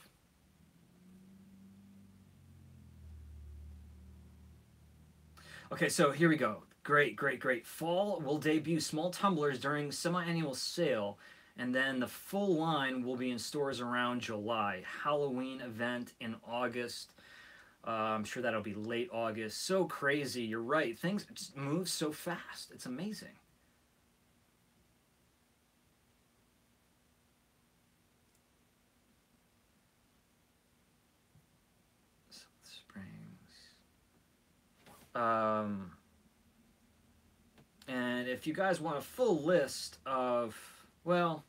Okay, so here we go. Great. Fall will debut small tumblers during semi-annual sale, and then the full line will be in stores around July. Halloween event in August. I'm sure that'll be late August. So crazy. You're right. Things just move so fast. It's amazing. And if you guys want a full list of, well,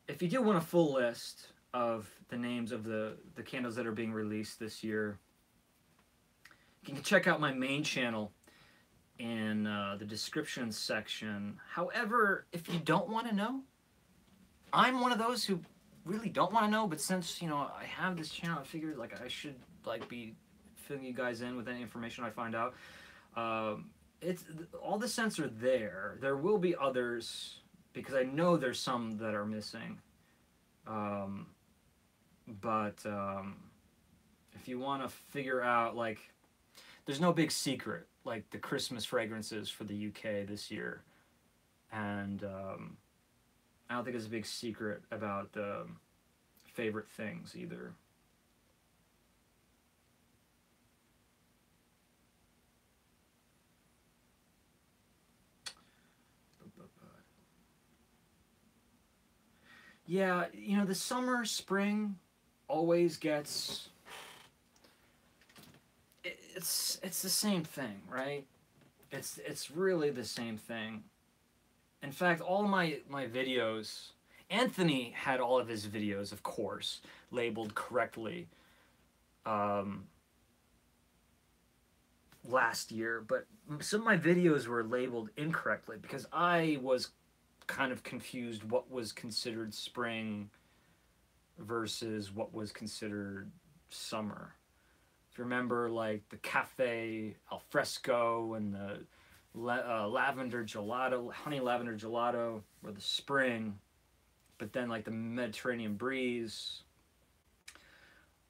if you do want a full list of the names of the candles that are being released this year, You can check out my main channel in the description section. However, if you don't want to know, I'm one of those who really don't want to know, but since, you know, I have this channel, I figured like I should like be filling you guys in with any information I find out. It's all the scents are there. There will be others because I know there's some that are missing. If you want to figure out, like, there's no big secret like the Christmas fragrances for the UK this year, and I don't think there's a big secret about the favorite things either. Yeah, you know, the summer, spring always gets... It's the same thing, right? It's really the same thing. In fact, all of my videos, Anthony had all of his videos, of course, labeled correctly last year, but some of my videos were labeled incorrectly because I was kind of confused what was considered spring versus what was considered summer. If you remember, like the cafe al fresco and the lavender gelato, honey lavender gelato, were the spring, but then like the Mediterranean breeze,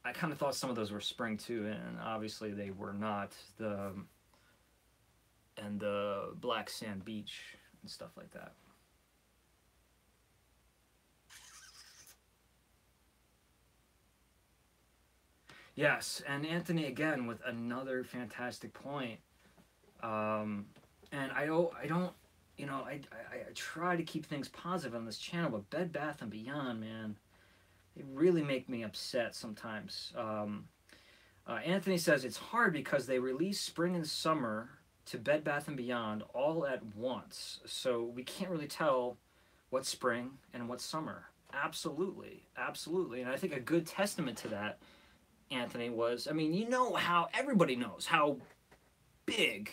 I kind of thought some of those were spring too, and obviously they were not. And the black sand beach and stuff like that. Yes, and Anthony again with another fantastic point. And I don't, you know, I try to keep things positive on this channel, but Bed Bath & Beyond, man, they really make me upset sometimes. Anthony says it's hard because they release spring and summer to Bed Bath & Beyond all at once, so we can't really tell what's spring and what's summer. Absolutely, absolutely, and I think a good testament to that, Anthony, was, I mean, you know how, everybody knows how big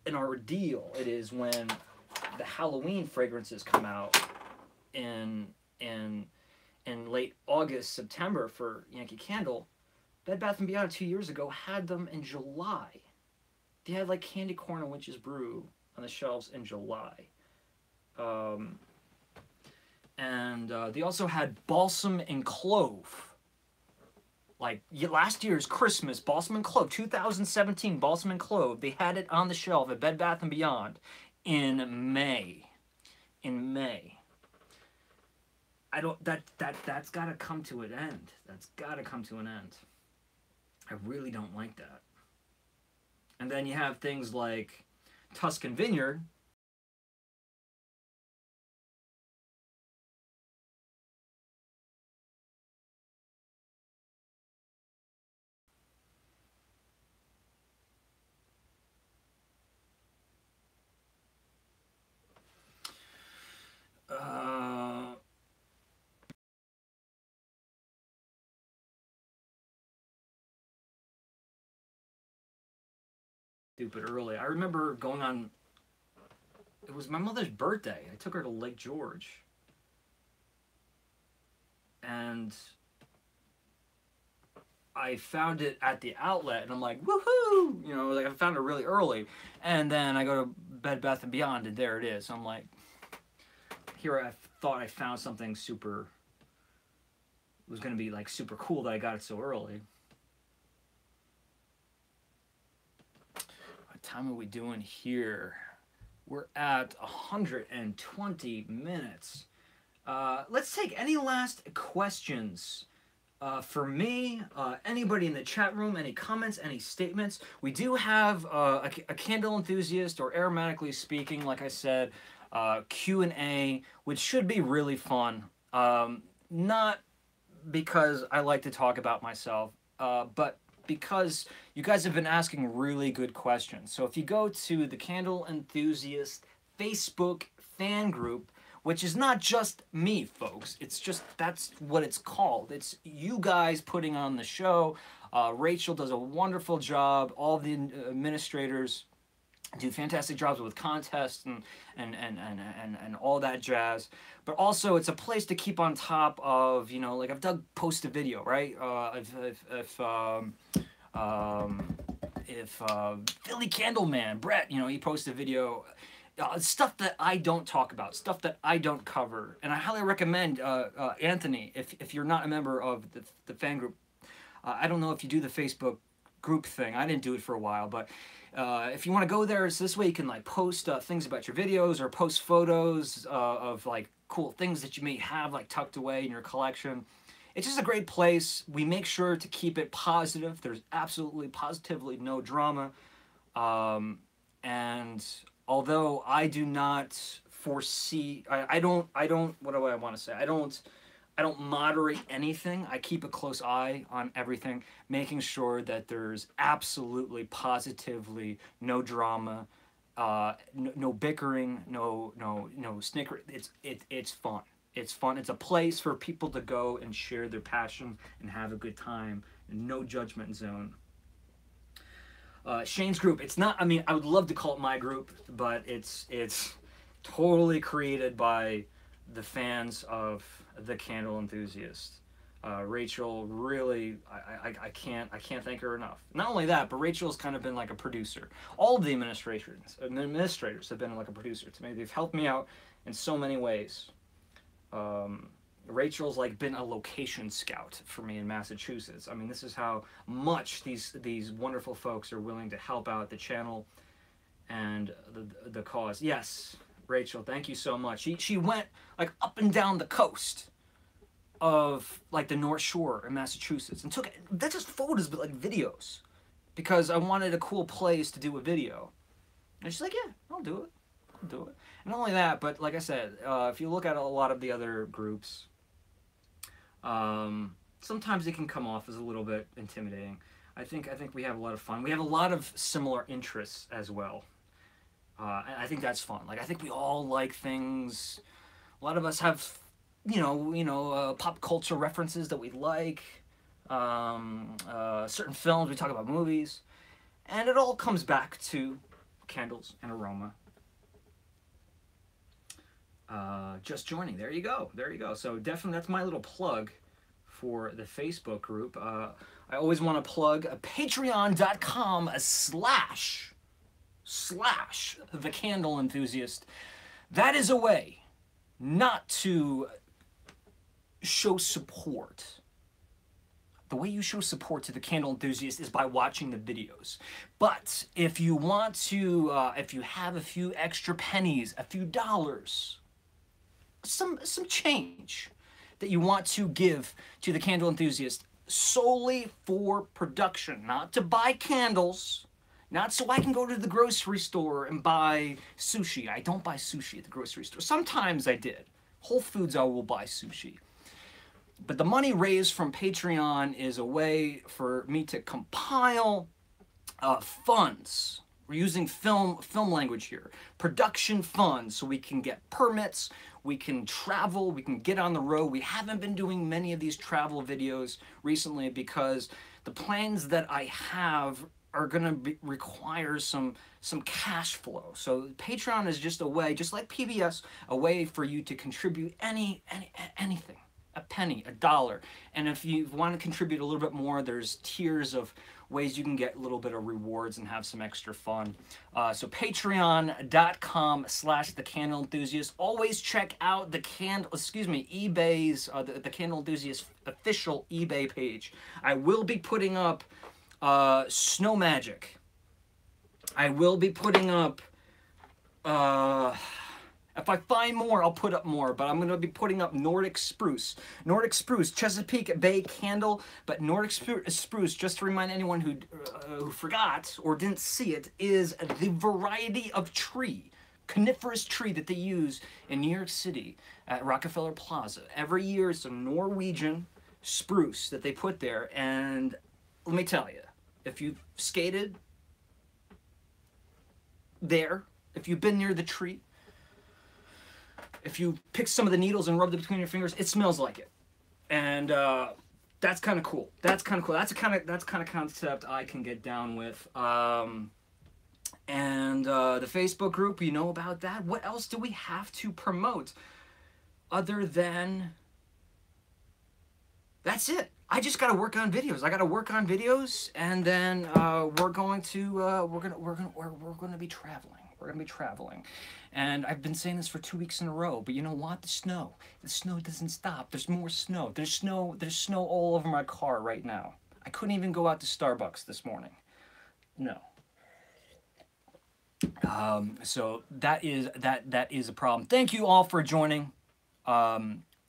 an ordeal it is when the Halloween fragrances come out in late August, September for Yankee Candle. Bed Bath & Beyond 2 years ago had them in July. They had like Candy Corn and Witch's Brew on the shelves in July. They also had Balsam and Clove. Like last year's Christmas, Balsam and Clove, 2017 Balsam and Clove, they had it on the shelf at Bed Bath & Beyond in May. In May. That's got to come to an end. That's got to come to an end. I really don't like that. And then you have things like Tuscan Vineyard. Stupid early. I remember going on, it was my mother's birthday. I took her to Lake George. And I found it at the outlet, and I'm like, woohoo! You know, like I found it really early. And then I go to Bed Bath & Beyond, and there it is. I'm like, here I thought I found something super, it was going to be like super cool that I got it so early. What time are we doing here? We're at 120 minutes. Let's take any last questions. For me, anybody in the chat room, any comments, any statements. We do have a candle enthusiast, or aromatically speaking, like I said, Q&A, which should be really fun. Not because I like to talk about myself, but because you guys have been asking really good questions. So if you go to the Candle Enthusiast Facebook fan group, which is not just me, folks. It's just, that's what it's called. It's you guys putting on the show. Rachel does a wonderful job. All the administrators do fantastic jobs with contests and all that jazz. But also, it's a place to keep on top of, you know, like if Doug posts a video, right? If Philly Candleman, Brett, you know, he posts a video, stuff that I don't talk about, stuff that I don't cover. And I highly recommend, Anthony, if you're not a member of the fan group, I don't know if you do the Facebook group thing. I didn't do it for a while, but if you want to go there, so this way you can like post things about your videos or post photos of like cool things that you may have like tucked away in your collection. It's just a great place. We make sure to keep it positive. There's absolutely positively no drama. And although I do not foresee, I don't, what do I want to say? I don't moderate anything. I keep a close eye on everything, making sure that there's absolutely positively no drama, no bickering, no snickering. It's fun. It's fun. It's a place for people to go and share their passion and have a good time. And no judgment zone. Shane's group. It's not. I mean, I would love to call it my group, but it's totally created by the fans of the Candle Enthusiast. Rachel, really, I can't thank her enough. Not only that, but Rachel's kind of been like a producer. All of the administrators have been like a producer to me. They've helped me out in so many ways. Rachel's like been a location scout for me in Massachusetts. I mean, this is how much these wonderful folks are willing to help out the channel and the cause. Yes, Rachel, thank you so much. She went like up and down the coast of like the North Shore in Massachusetts and took not just photos but like videos, because I wanted a cool place to do a video. And she's like, yeah, I'll do it. I'll do it. And not only that, but like I said, if you look at a lot of the other groups, sometimes it can come off as a little bit intimidating. I think we have a lot of fun. We have a lot of similar interests as well. And I think that's fun. Like, I think we all like things. A lot of us have, pop culture references that we like. Certain films, we talk about movies. And it all comes back to candles and aroma. Just joining. There you go. There you go. So definitely that's my little plug for the Facebook group. I always want to plug patreon.com/the Candle Enthusiast. That is a way not to show support. The way you show support to the Candle Enthusiast is by watching the videos. But if you want to, if you have a few extra pennies, a few dollars, some change that you want to give to the Candle Enthusiast solely for production, not to buy candles, not so I can go to the grocery store and buy sushi. I don't buy sushi at the grocery store. Sometimes I did. Whole Foods, I will buy sushi. But the money raised from Patreon is a way for me to compile funds. We're using film language here. Production funds, so we can get permits, we can travel, we can get on the road. We haven't been doing many of these travel videos recently because the plans that I have are gonna require some cash flow. So Patreon is just a way, just like PBS, a way for you to contribute anything. A penny, $1. And if you want to contribute a little bit more, there's tiers of ways you can get a little bit of rewards and have some extra fun. So patreon.com/the Candle Enthusiast. Always check out eBay's, the Candle Enthusiast official eBay page. I will be putting up Snow Magic. I will be putting up, if I find more, I'll put up more, but I'm going to be putting up Nordic Spruce. Nordic Spruce, Chesapeake Bay candle, but Nordic Spruce, just to remind anyone who forgot or didn't see it, is the variety of tree, coniferous tree that they use in New York City at Rockefeller Plaza. Every year it's a Norwegian spruce that they put there, and let me tell you, if you've skated there, if you've been near the tree, if you pick some of the needles and rub them between your fingers, it smells like it. And that's kind of cool. That's kind of cool. That's kind of concept I can get down with. And the Facebook group, you know about that. What else do we have to promote other than that's it? I just got to work on videos. I got to work on videos, and then we're going to be traveling. We're going to be traveling. And I've been saying this for 2 weeks in a row, but you know what? The snow doesn't stop. There's more snow. There's snow all over my car right now. I couldn't even go out to Starbucks this morning. No. So that is a problem. Thank you all for joining.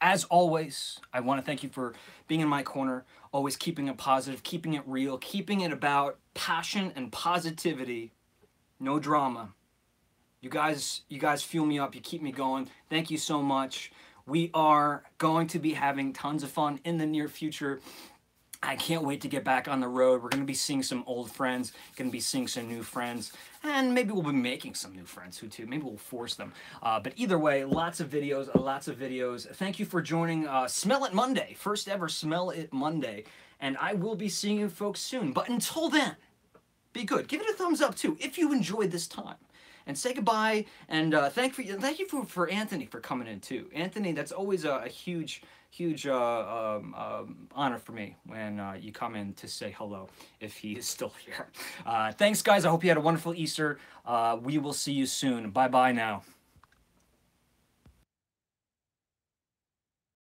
As always, I want to thank you for being in my corner, always keeping it positive, keeping it real, keeping it about passion and positivity, no drama. You guys fuel me up, you keep me going. Thank you so much. We are going to be having tons of fun in the near future. I can't wait to get back on the road. We're going to be seeing some old friends, going to be seeing some new friends, and maybe we'll be making some new friends too. Maybe we'll force them. But either way, lots of videos. Thank you for joining Smell It Monday, first ever Smell It Monday, and I will be seeing you folks soon. But until then, be good. Give it a thumbs up too if you enjoyed this time. And say goodbye, and thank you for Anthony for coming in too. Anthony, that's always a huge honor for me when you come in to say hello, if he is still here. Thanks, guys. I hope you had a wonderful Easter. We will see you soon. Bye-bye now.